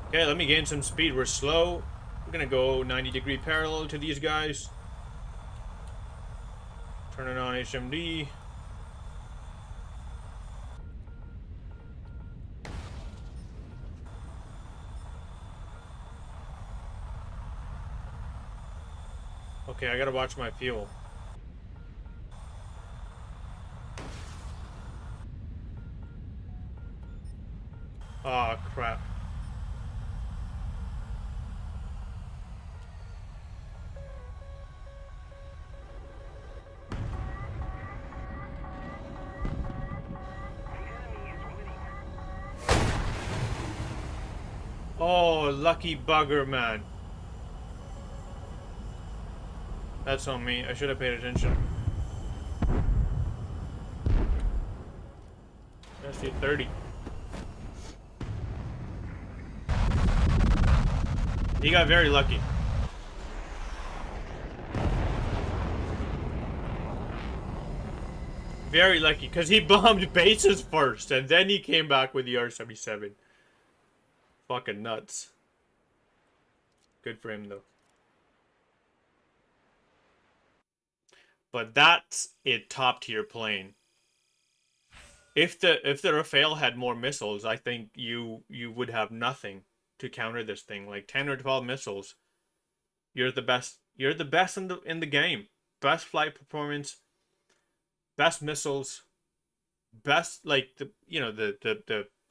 Speaker 1: Okay, let me gain some speed. We're slow. We're gonna go 90-degree parallel to these guys. Turning on HMD. Okay, I gotta watch my fuel. Oh crap. Oh, lucky bugger, man. That's on me. I should have paid attention. SC-30. He got very lucky. Very lucky, because he bombed bases first, and then he came back with the R-77. Fucking nuts. Good for him, though. But that's a top-tier plane. If the Rafale had more missiles, I think you would have nothing to counter this thing. Like 10 or 12 missiles, you're the best. You're the best in the game. Best flight performance, best missiles, best like the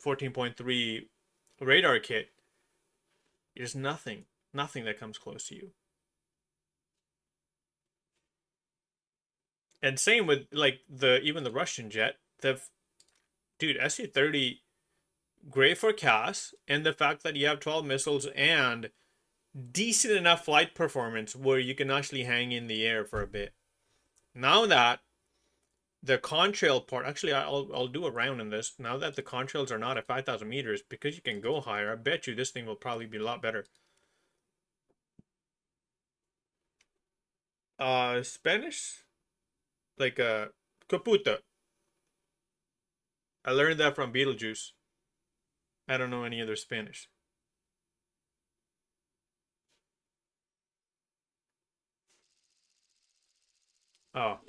Speaker 1: 14.3 radar kit. There's nothing that comes close to you. And same with like even the Russian jet. Dude, SU-30, great for CAS, and the fact that you have 12 missiles and decent enough flight performance where you can actually hang in the air for a bit. Now that the contrail part, actually I'll do a round in this. Now that the contrails are not at 5,000 meters, because you can go higher, I bet you this thing will probably be a lot better. Spanish? Like caputa. I learned that from Beetlejuice. I don't know any other Spanish. Oh,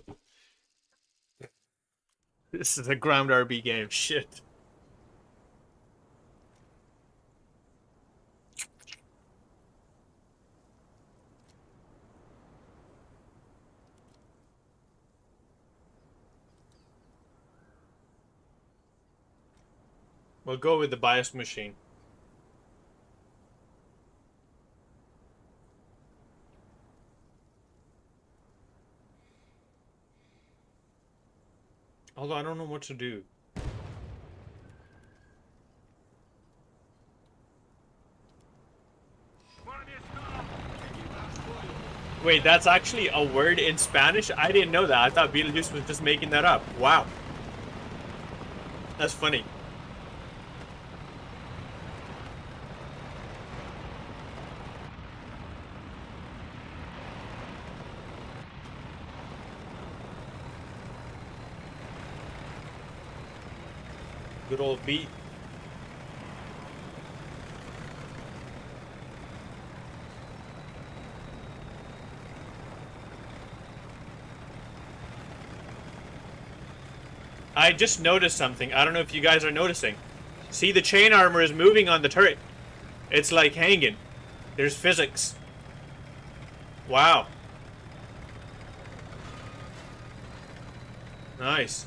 Speaker 1: this is a ground RB game. Shit. We'll go with the BIOS machine. Although I don't know what to do. Wait, that's actually a word in Spanish? I didn't know that. I thought Beetlejuice was just making that up. Wow. That's funny. Good old beat. I just noticed something. I don't know if you guys are noticing. See, the chain armor is moving on the turret. It's like hanging. There's physics. Wow. Nice.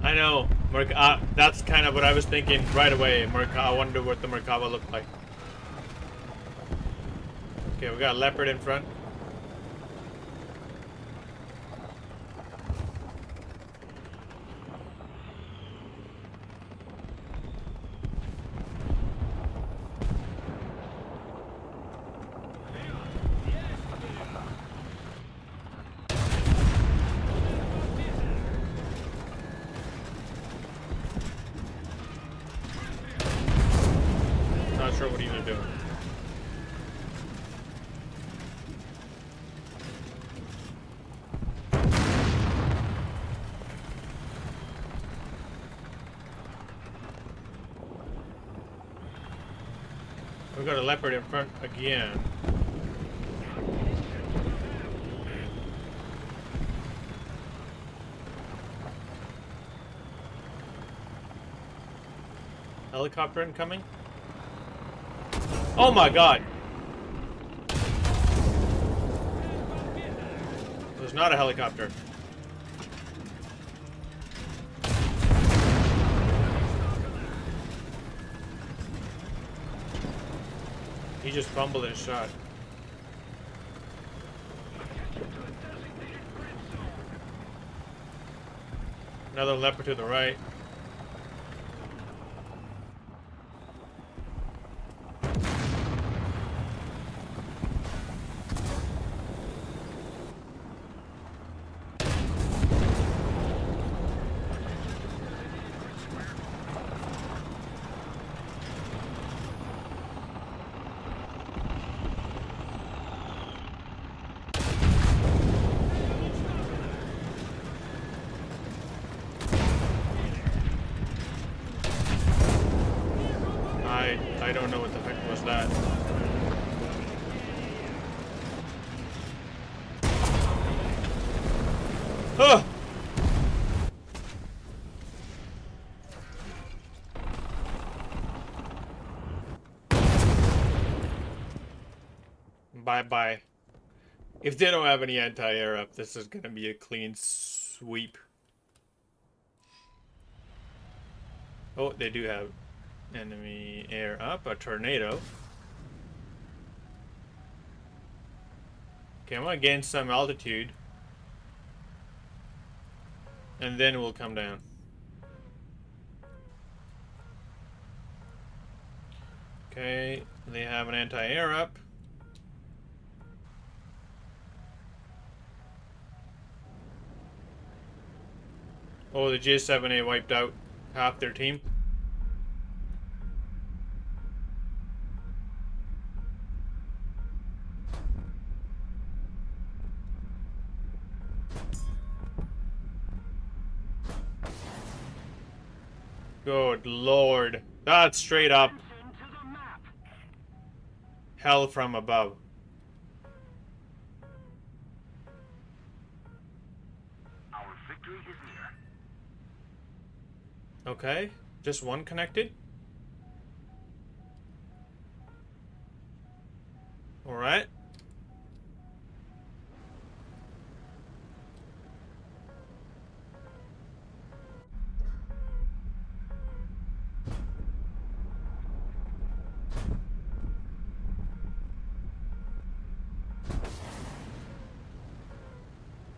Speaker 1: I know, that's kind of what I was thinking right away. I wonder what the Merkava looked like. Okay, we got a Leopard in front. Not sure what he's doing. We got a Leopard in front again. Helicopter incoming? Oh my god! There's not a helicopter. He just fumbled his shot. Another Leopard to the right. I don't know what the heck was that. Huh! Bye-bye. If they don't have any anti-air up, this is gonna be a clean sweep. Oh, they do have enemy air up, a tornado. Okay, I'm gonna gain some altitude. And then we'll come down. Okay, they have an anti-air up. Oh, the J7A wiped out half their team. Good lord. That's straight up
Speaker 3: Attention to the map.
Speaker 1: hell from above.
Speaker 2: Our victory is near.
Speaker 1: Okay, just one connected. Alright.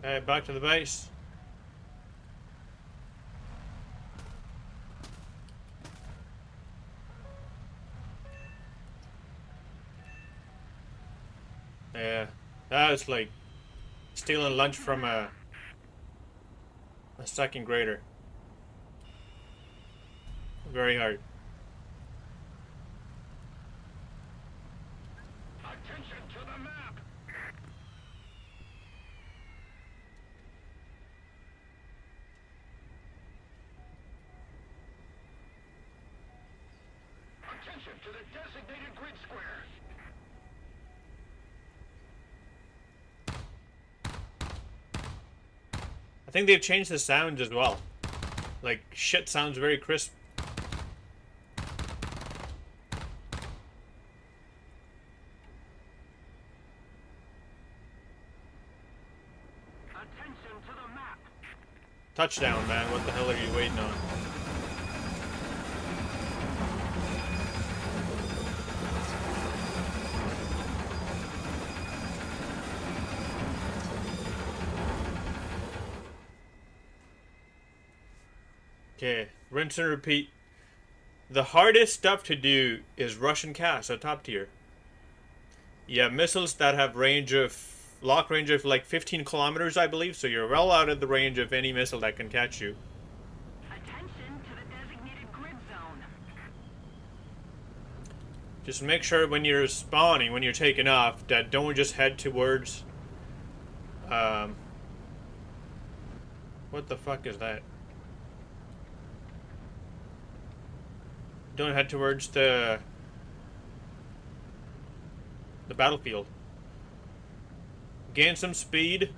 Speaker 1: Okay, back to the base. Yeah, that was like stealing lunch from a second grader. Very hard.
Speaker 2: Attention to the map. Attention to the designated grid square.
Speaker 1: I think they've changed the sounds as well. Like, shit sounds very crisp.
Speaker 3: Attention to the map.
Speaker 1: Touchdown, man. What the hell are you waiting on? Okay, rinse and repeat. The hardest stuff to do is Russian cast at top tier. You have missiles that have lock range of like 15 kilometers, I believe, so you're well out of the range of any missile that can catch you.
Speaker 3: Attention to the designated grid zone.
Speaker 1: Just make sure when you're spawning, when you're taking off, that don't just head towards... What the fuck is that? Don't head towards the battlefield. Gain some speed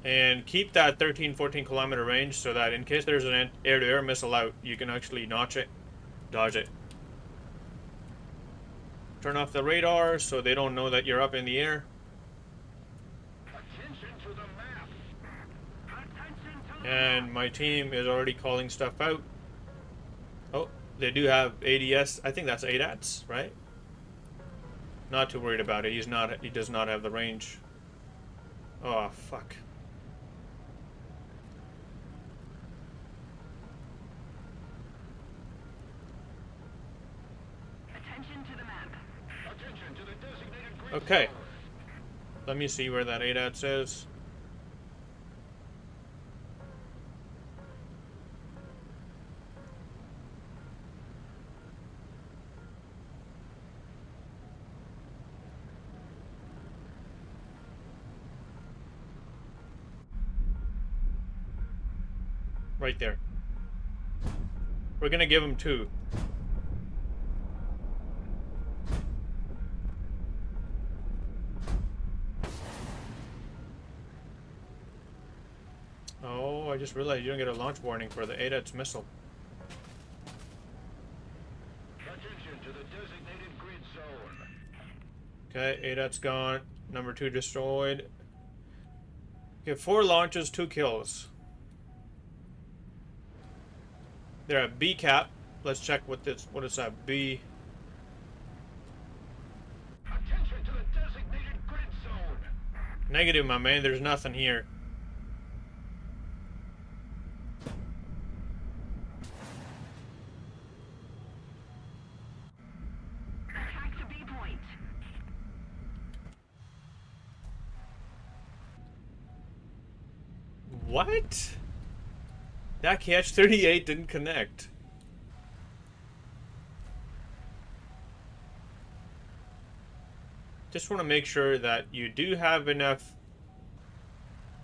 Speaker 1: and keep that 13-14 kilometer range so that in case there's an air-to-air missile out, you can actually dodge it. Turn off the radar so they don't know that you're up in the air.
Speaker 2: Attention to the map.
Speaker 3: Attention to the
Speaker 1: And my team is already calling stuff out. Oh, they do have ADS. I think that's ADATS, right? Not too worried about it. He does not have the range. Oh, fuck.
Speaker 3: Attention to the map.
Speaker 2: Attention to the designated grid
Speaker 1: Okay.
Speaker 2: zone.
Speaker 1: Let me see where that ADATS is. Right there. We're gonna give him 2. Oh, I just realized you don't get a launch warning for the ADATS missile.
Speaker 2: Attention to the designated grid zone.
Speaker 1: Okay, ADAT's gone. Number 2 destroyed. Okay, 4 launches, 2 kills. They're at B cap. Let's check what is that B.
Speaker 2: Attention to the designated grid zone.
Speaker 1: Negative, my man. There's nothing here. What? That KH-38 didn't connect. Just want to make sure that you do have enough,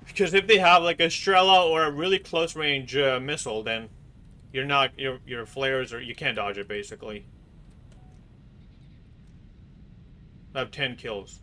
Speaker 1: because if they have like a Strela or a really close range missile, then you're not, your flares, or you can't dodge it basically. I have 10 kills.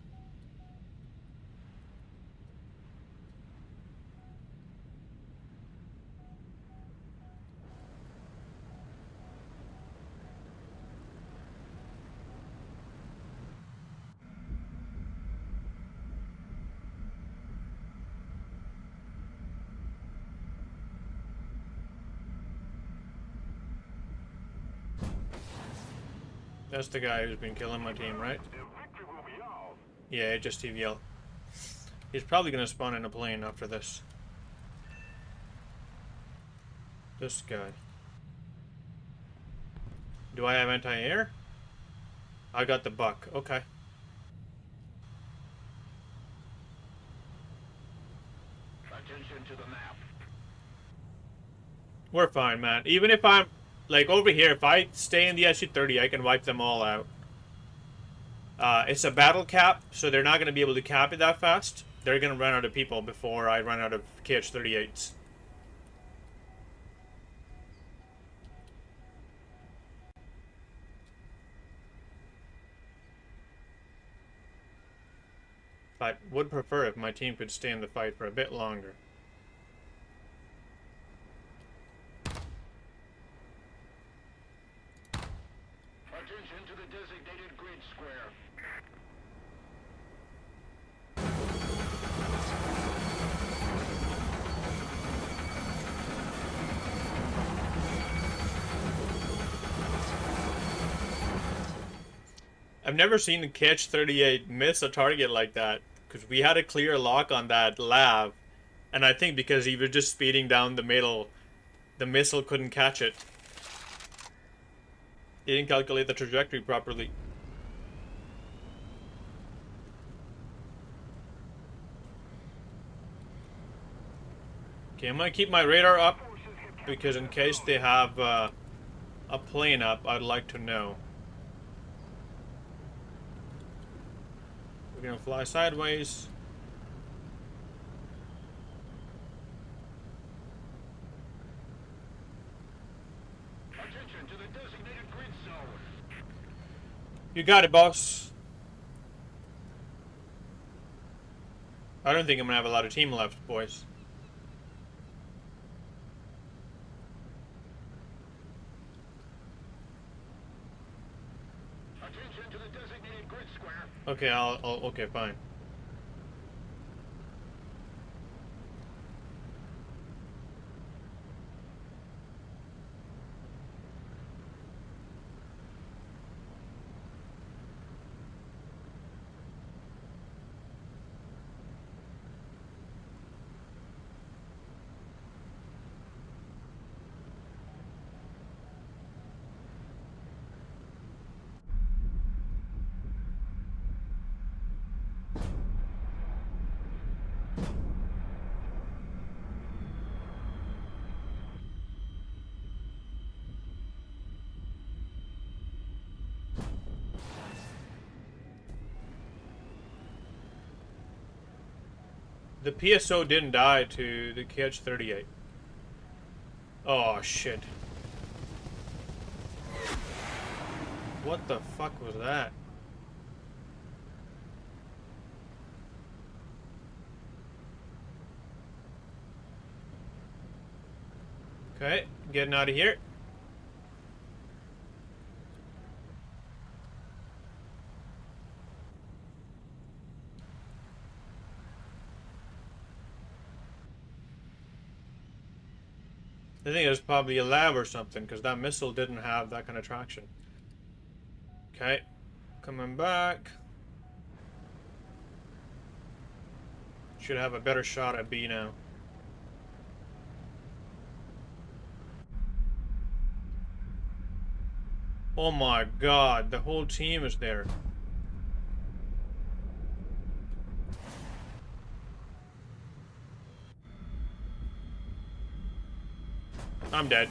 Speaker 1: That's the guy who's been killing my team, right? Yeah, just TVL. He's probably gonna spawn in a plane after this. This guy. Do I have anti-air? I got the buck. Okay.
Speaker 2: Attention to the map.
Speaker 1: We're fine, man. Even if I'm, like, over here, if I stay in the SU-30, I can wipe them all out. It's a battle cap, so they're not going to be able to cap it that fast. They're going to run out of people before I run out of KH-38s. I would prefer if my team could stay in the fight for a bit longer.
Speaker 2: Attention to the designated grid square.
Speaker 1: I've never seen the KH-38 miss a target like that, because we had a clear lock on that lav, and I think because he was just speeding down the middle, the missile couldn't catch it. He didn't calculate the trajectory properly. Okay, I'm gonna keep my radar up, because in case they have a plane up, I'd like to know. We're gonna fly sideways.
Speaker 2: Attention to the designated grid zone.
Speaker 1: You got it, boss. I don't think I'm gonna have a lot of team left, boys.
Speaker 2: Attention to the designated grid square.
Speaker 1: Okay, okay, fine. The PSO didn't die to the KH-38. Oh, shit. What the fuck was that? Okay, getting out of here. I think it was probably a lab or something, because that missile didn't have that kind of traction. Okay, coming back. Should have a better shot at B now. Oh my god, the whole team is there. I'm dead.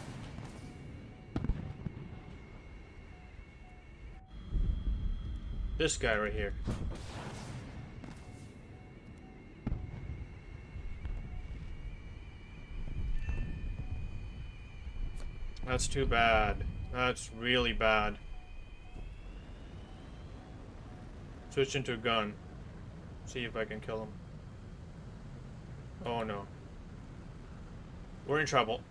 Speaker 1: This guy right here. That's too bad. That's really bad. Switch into a gun. See if I can kill him. Oh no. We're in trouble.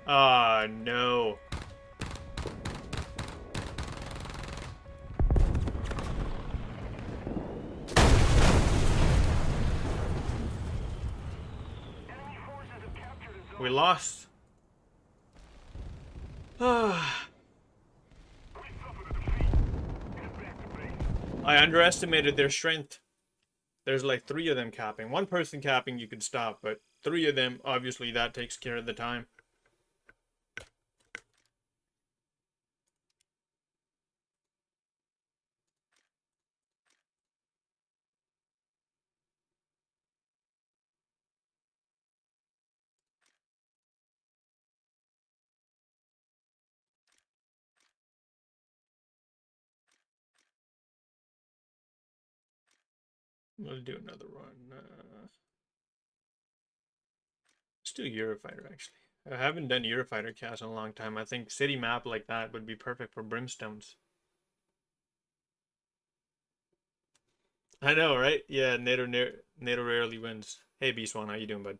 Speaker 1: Ah, no. We lost. Ah. I underestimated their strength. There's like 3 of them capping. 1 person capping you could stop, but 3 of them, obviously that takes care of the time. We'll do another run. Let's do Eurofighter, actually. I haven't done Eurofighter cast in a long time. I think city map like that would be perfect for Brimstones. I know, right? Yeah, NATO rarely wins. Hey, B-Swan, how you doing, bud?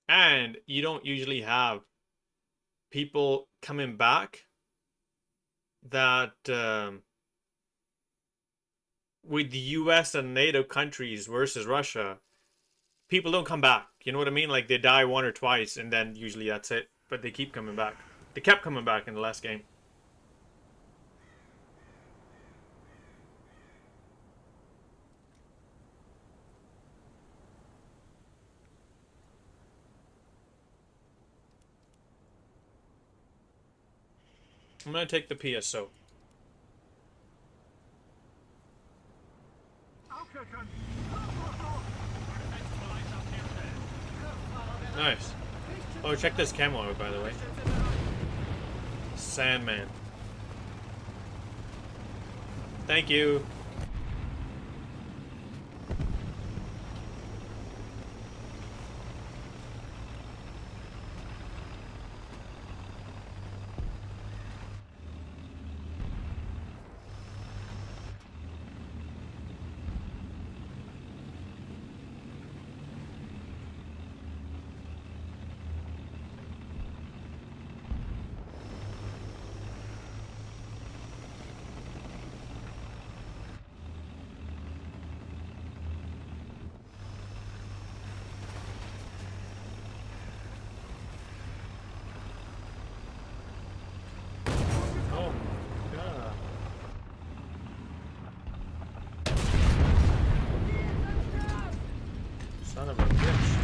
Speaker 1: And you don't usually have people coming back that with the US and NATO countries versus Russia, people don't come back. You know what I mean? Like they die 1 or twice and then usually that's it. But they keep coming back. They kept coming back in the last game. I'm gonna take the PSO. Nice. Oh, check this camo out, by the way. Sandman. Thank you. Son of a bitch.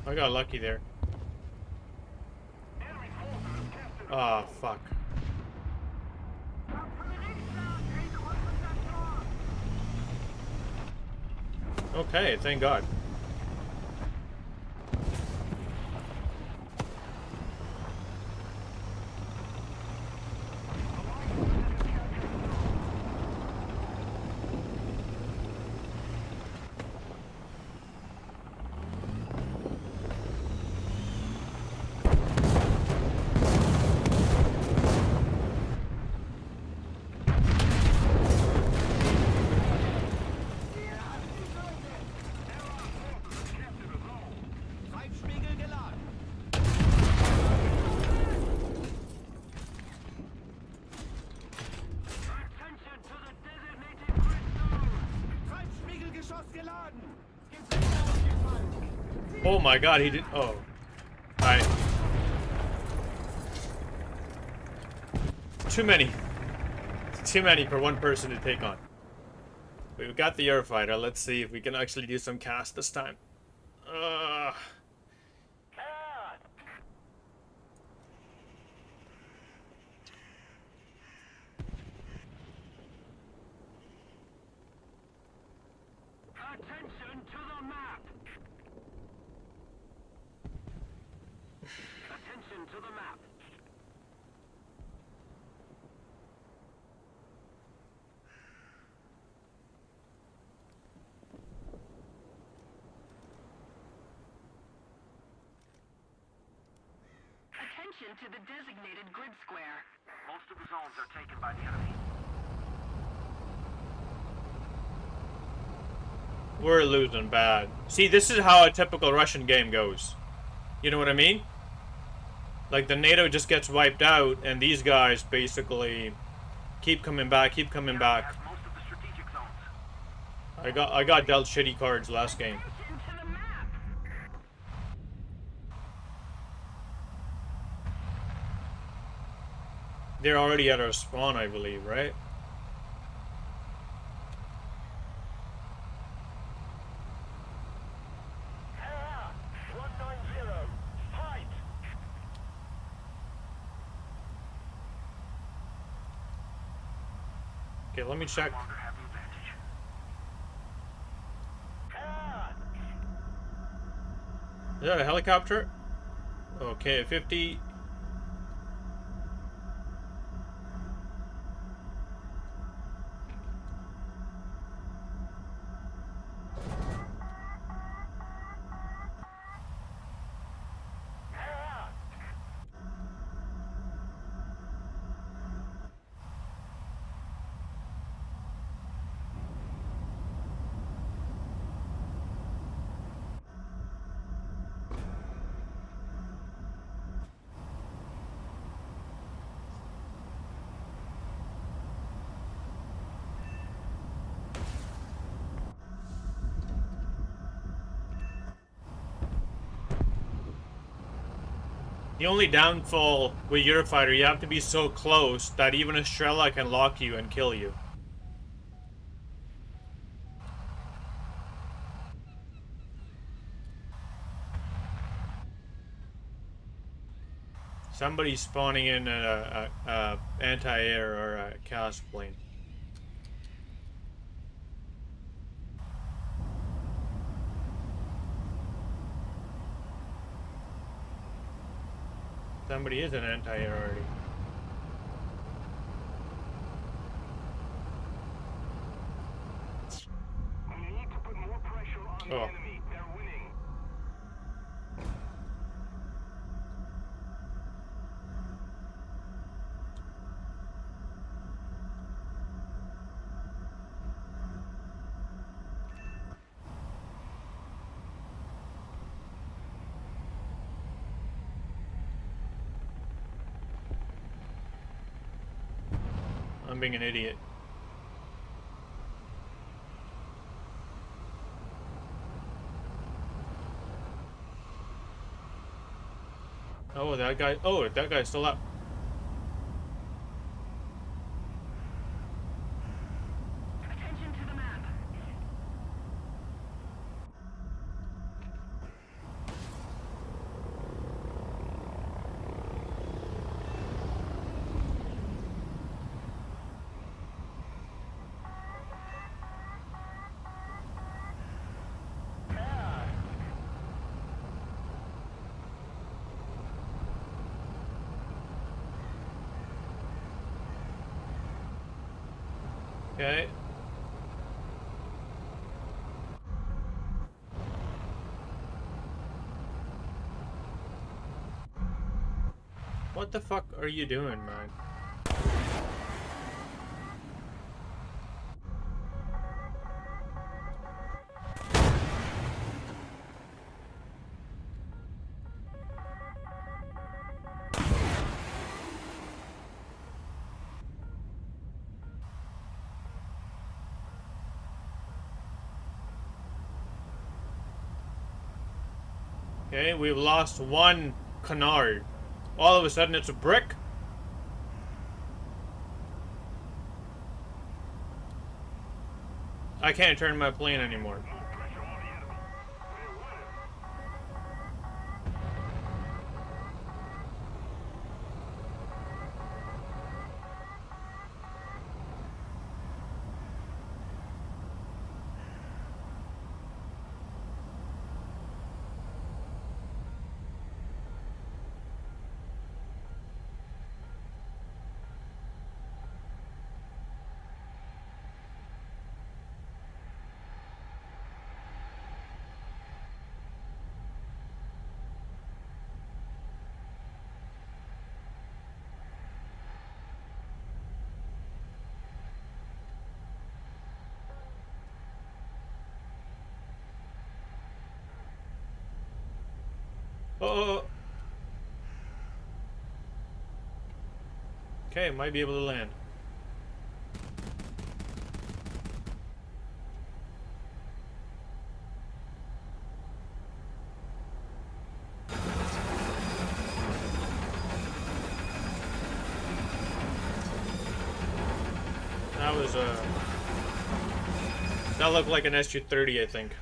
Speaker 1: I got lucky there. Ah, oh, fuck. Okay, thank God. Oh my God, he did. Oh. Alright. Too many. Too many for 1 person to take on. We've got the Eurofighter. Let's see if we can actually do some cast this time.
Speaker 3: Attention to the designated grid square.
Speaker 4: Most of the zones are taken by the enemy.
Speaker 1: We're losing bad. See, this is how a typical Russian game goes. You know what I mean? Like, the NATO just gets wiped out, and these guys basically keep coming back, keep coming back.
Speaker 4: Has most of the strategic zones.
Speaker 1: I got dealt shitty cards last game.
Speaker 3: Attention to the map.
Speaker 1: They're already at our spawn, I believe, right?
Speaker 4: Air 190. Fight!
Speaker 1: Okay, let me check.
Speaker 4: Longer have the advantage. Air!
Speaker 1: Is that a helicopter? Okay, 50. The only downfall with Eurofighter, you have to be so close that even a Strela can lock you and kill you. Somebody's spawning in a anti-air or a cast plane. Somebody is an anti-air already.
Speaker 4: We need to put more pressure on the
Speaker 1: Oh.
Speaker 4: enemy. They're winning.
Speaker 1: I'm being an idiot. Oh, that guy. Oh, that guy's still up.
Speaker 3: Attention to the map.
Speaker 1: Okay. What the fuck are you doing, man? Okay, we've lost one canard. All of a sudden it's a brick. I can't turn my plane anymore. Oh. Okay, might be able to land. That was that looked like an SU-30, I think.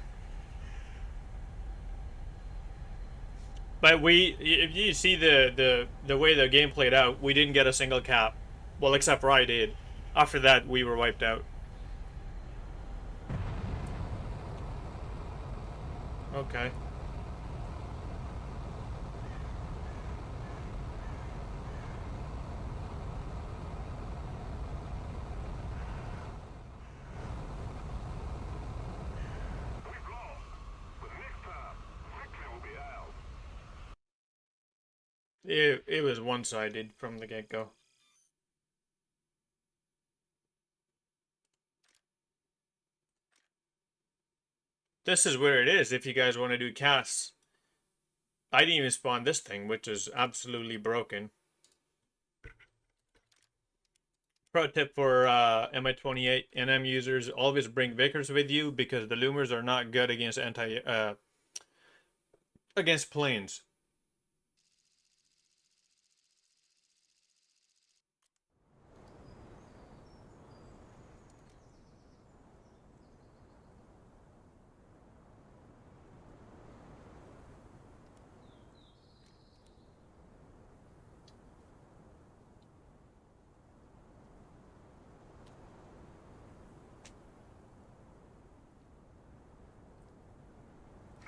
Speaker 1: But if you see the way the game played out, we didn't get a single cap. Well, except for I did. After that, we were wiped out. Okay.
Speaker 4: We've lost. But next time, victory will be ours.
Speaker 1: It was one-sided from the get-go. This is where it is if you guys want to do casts. I didn't even spawn this thing, which is absolutely broken. Pro tip for MI28 NM users: always bring Vickers with you because the Loomers are not good against against planes.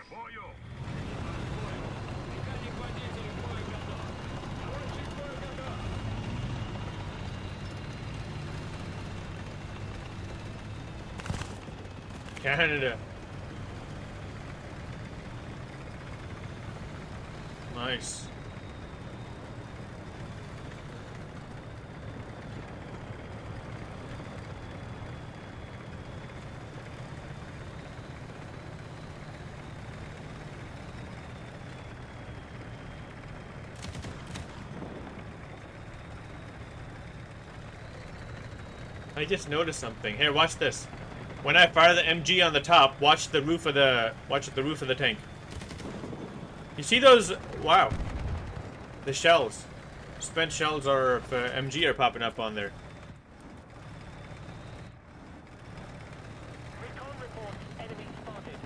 Speaker 4: Бою!
Speaker 2: Механик водитель к бою готов. Наводчик к бою готов.
Speaker 1: Canada. Nice. I just noticed something. Here, watch this. When I fire the MG on the top, watch the roof of the tank. You see those? Wow. The shells. Spent shells are for MG are popping up on there.
Speaker 4: Recon reports enemy spotted.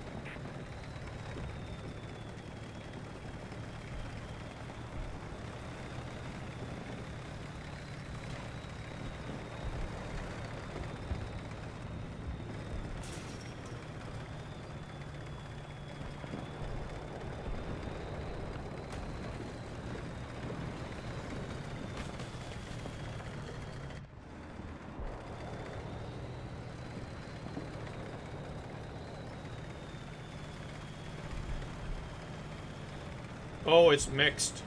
Speaker 1: Oh, it's mixed.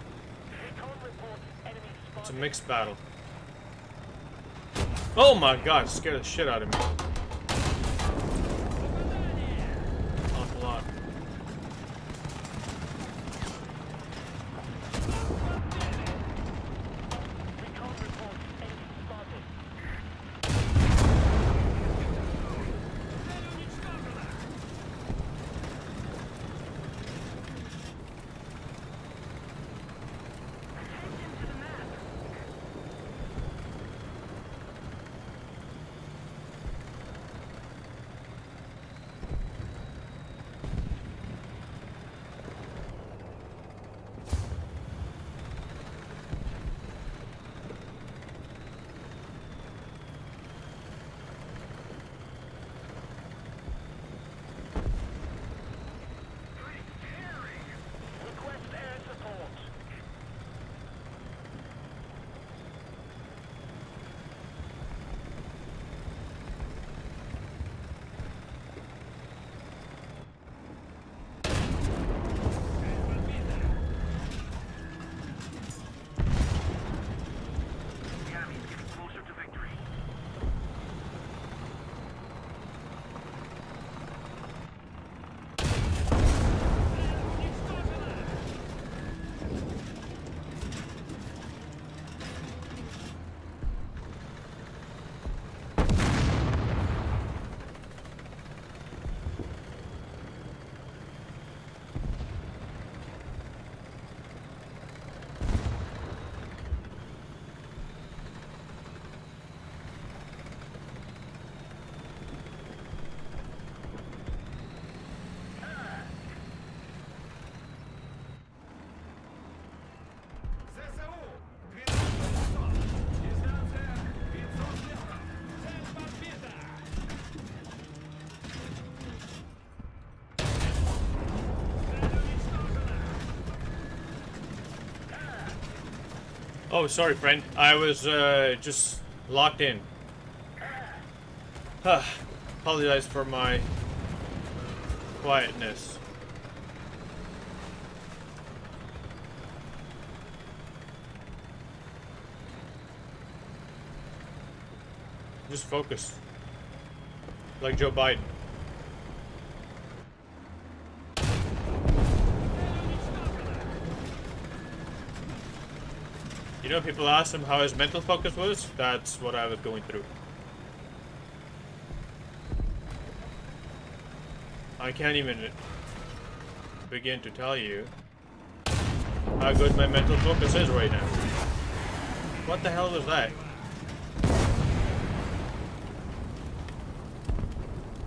Speaker 4: Recon reports enemy
Speaker 1: It's a
Speaker 4: spotted.
Speaker 1: mixed battle. Oh my god, scared the shit out of me. Awful lot.
Speaker 4: Recon reports enemy spotted.
Speaker 2: Цель уничтожена.
Speaker 3: Attention to the map.
Speaker 1: Oh, sorry, friend. I was just locked in. Apologize for my quietness. Just focus. Like Joe Biden. You know, people asked him how his mental focus was. That's what I was going through. I can't even begin to tell you how good my mental focus is right now. What the hell was that?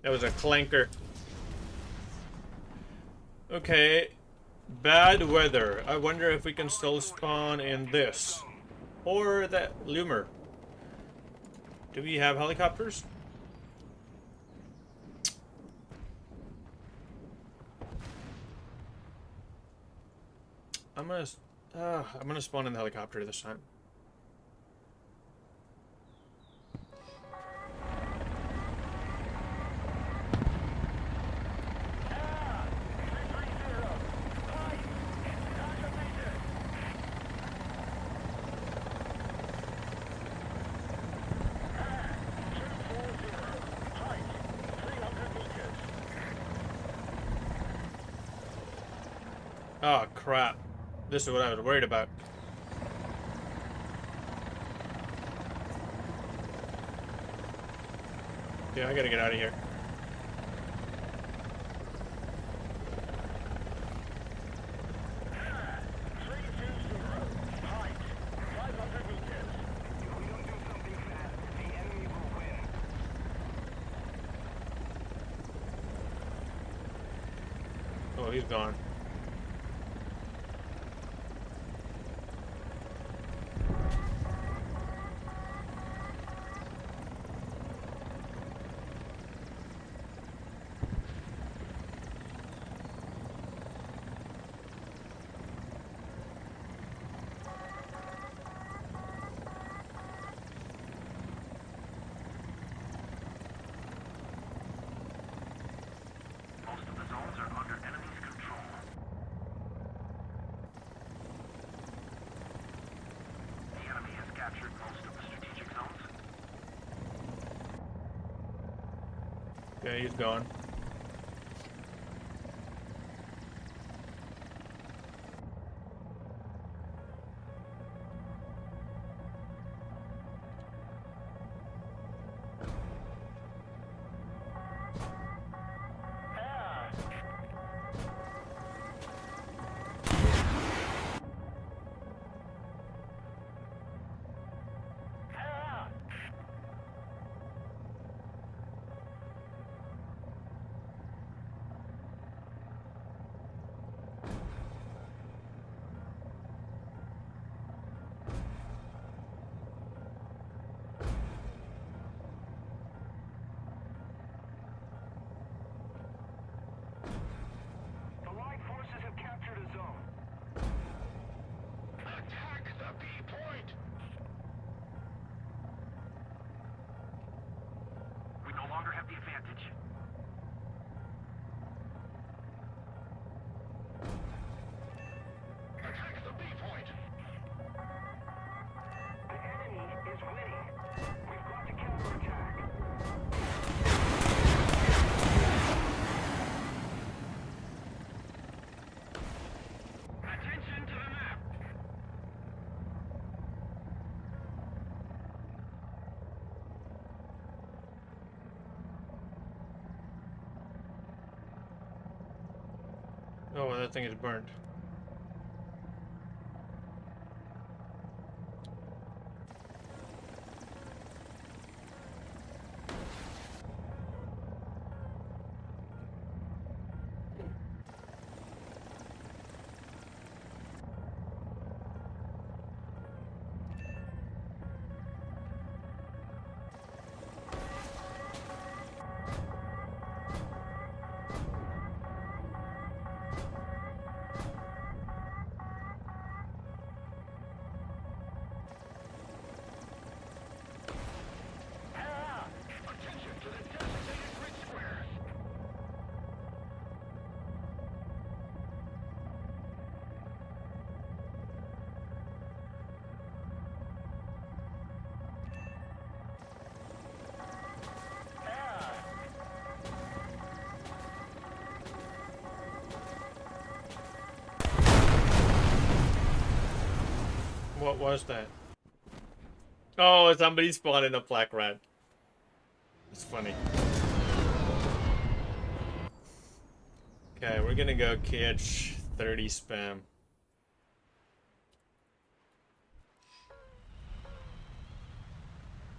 Speaker 1: That was a clanker. Okay. Bad weather. I wonder if we can still spawn in this. Or that Loomer. Do we have helicopters? I'm gonna spawn in the helicopter this time. Oh crap. This is what I was worried about. Yeah, I gotta get out of here. Oh, he's gone.
Speaker 4: Most of the zones are under enemy's control. The enemy has captured most of the strategic zones.
Speaker 1: Okay, he's gone.
Speaker 4: The Allied forces have captured a zone. Attack the B point! We no longer have the advantage. Attack the B point! The enemy is winning. We've got to counterattack. Attention to the map!
Speaker 1: Oh, that thing is burnt. What was that? Oh, somebody spawned in a black rat. It's funny. Okay, we're gonna go catch 30 spam.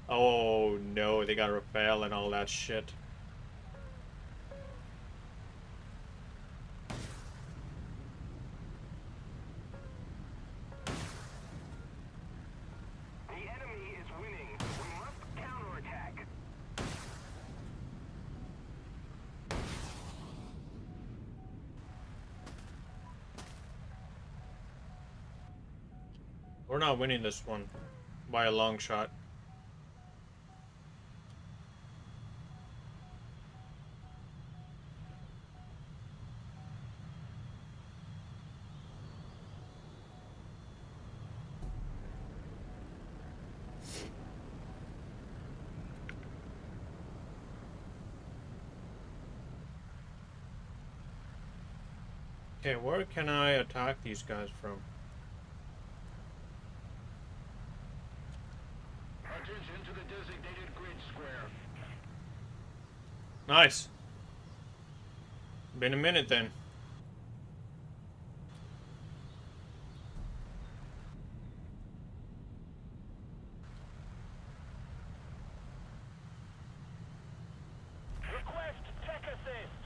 Speaker 1: Oh no, they got repel and all that shit.
Speaker 4: The enemy is winning. We must counterattack.
Speaker 1: We're not winning this one by a long shot. Okay, where can I attack these guys from?
Speaker 4: Attention to the designated grid square.
Speaker 1: Nice. Been a minute then.
Speaker 4: Request tech assist.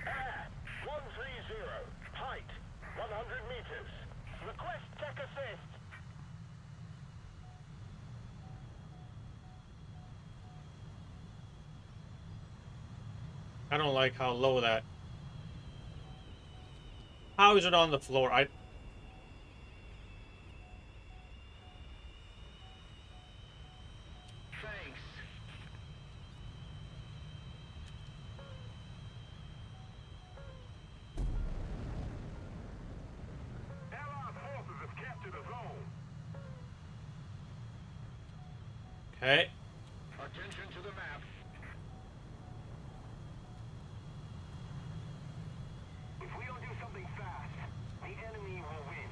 Speaker 4: Air 130. Height 100 meters. Request tech assist.
Speaker 1: I don't like how low that. How is it on the floor?
Speaker 4: Thanks. Allied forces have captured a zone.
Speaker 1: Okay.
Speaker 4: Attention to the map. If we don't do something fast, the enemy will win.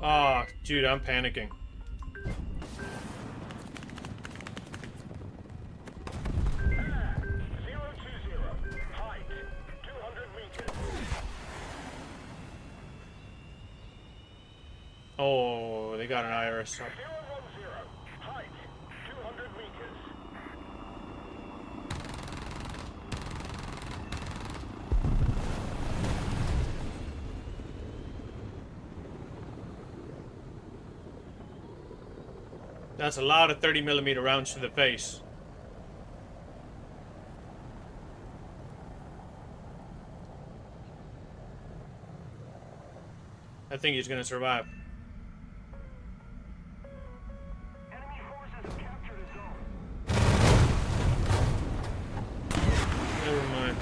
Speaker 1: Oh, dude, I'm panicking.
Speaker 4: Air 020. Height 200 meters.
Speaker 1: Oh, they got an iris.
Speaker 4: 010. Height 200 meters.
Speaker 1: That's a lot of 30mm rounds to the face. I think he's gonna survive.
Speaker 4: Enemy forces have captured a zone.
Speaker 1: Never mind.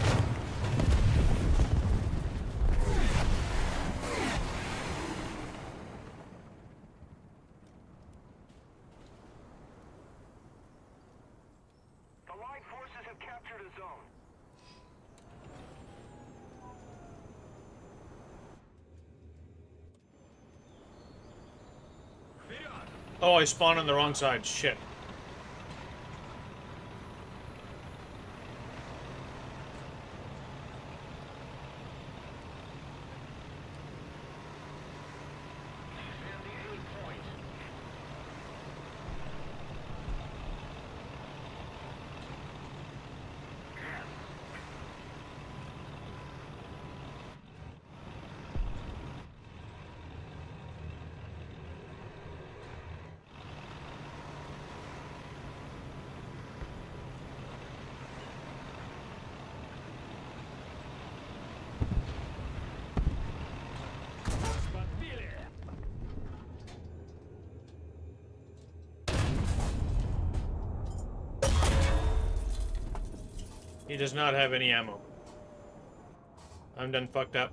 Speaker 4: The Allied forces have captured a zone.
Speaker 1: Oh, I spawned on the wrong side. Shit.
Speaker 4: Defend the A point.
Speaker 1: He does not have any ammo. I'm done fucked up.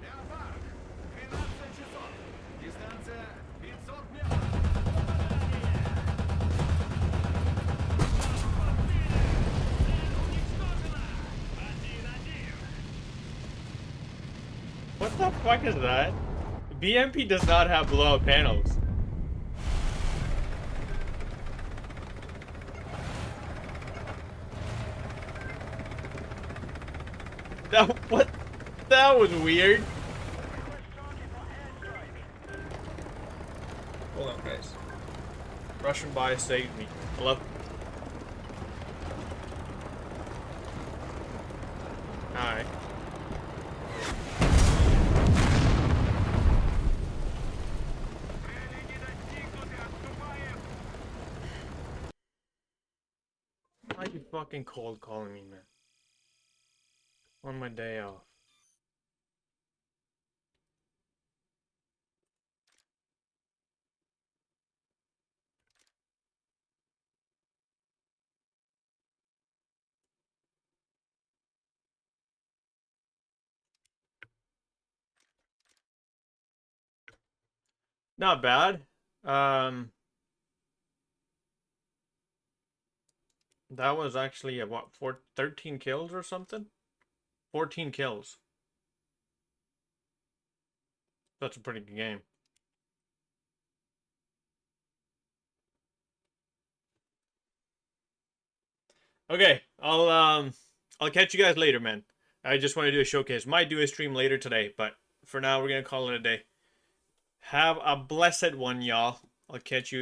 Speaker 2: Леопард! 12 часов. Дистанция 500 метров. Попадание! Цель уничтожена! 1-1.
Speaker 1: What the fuck is that? BMP does not have blowout panels. What? That was weird. Hold on, guys. Russian buy saved me. Hello? Alright. Why are you fucking cold calling me, man? On my day off. Not bad. That was actually a, what, 13 kills or something? 14 kills. That's a pretty good game. Okay, I'll catch you guys later, man. I just want to do a showcase. Might do a stream later today, but for now we're gonna call it a day. Have a blessed one, y'all. I'll catch you.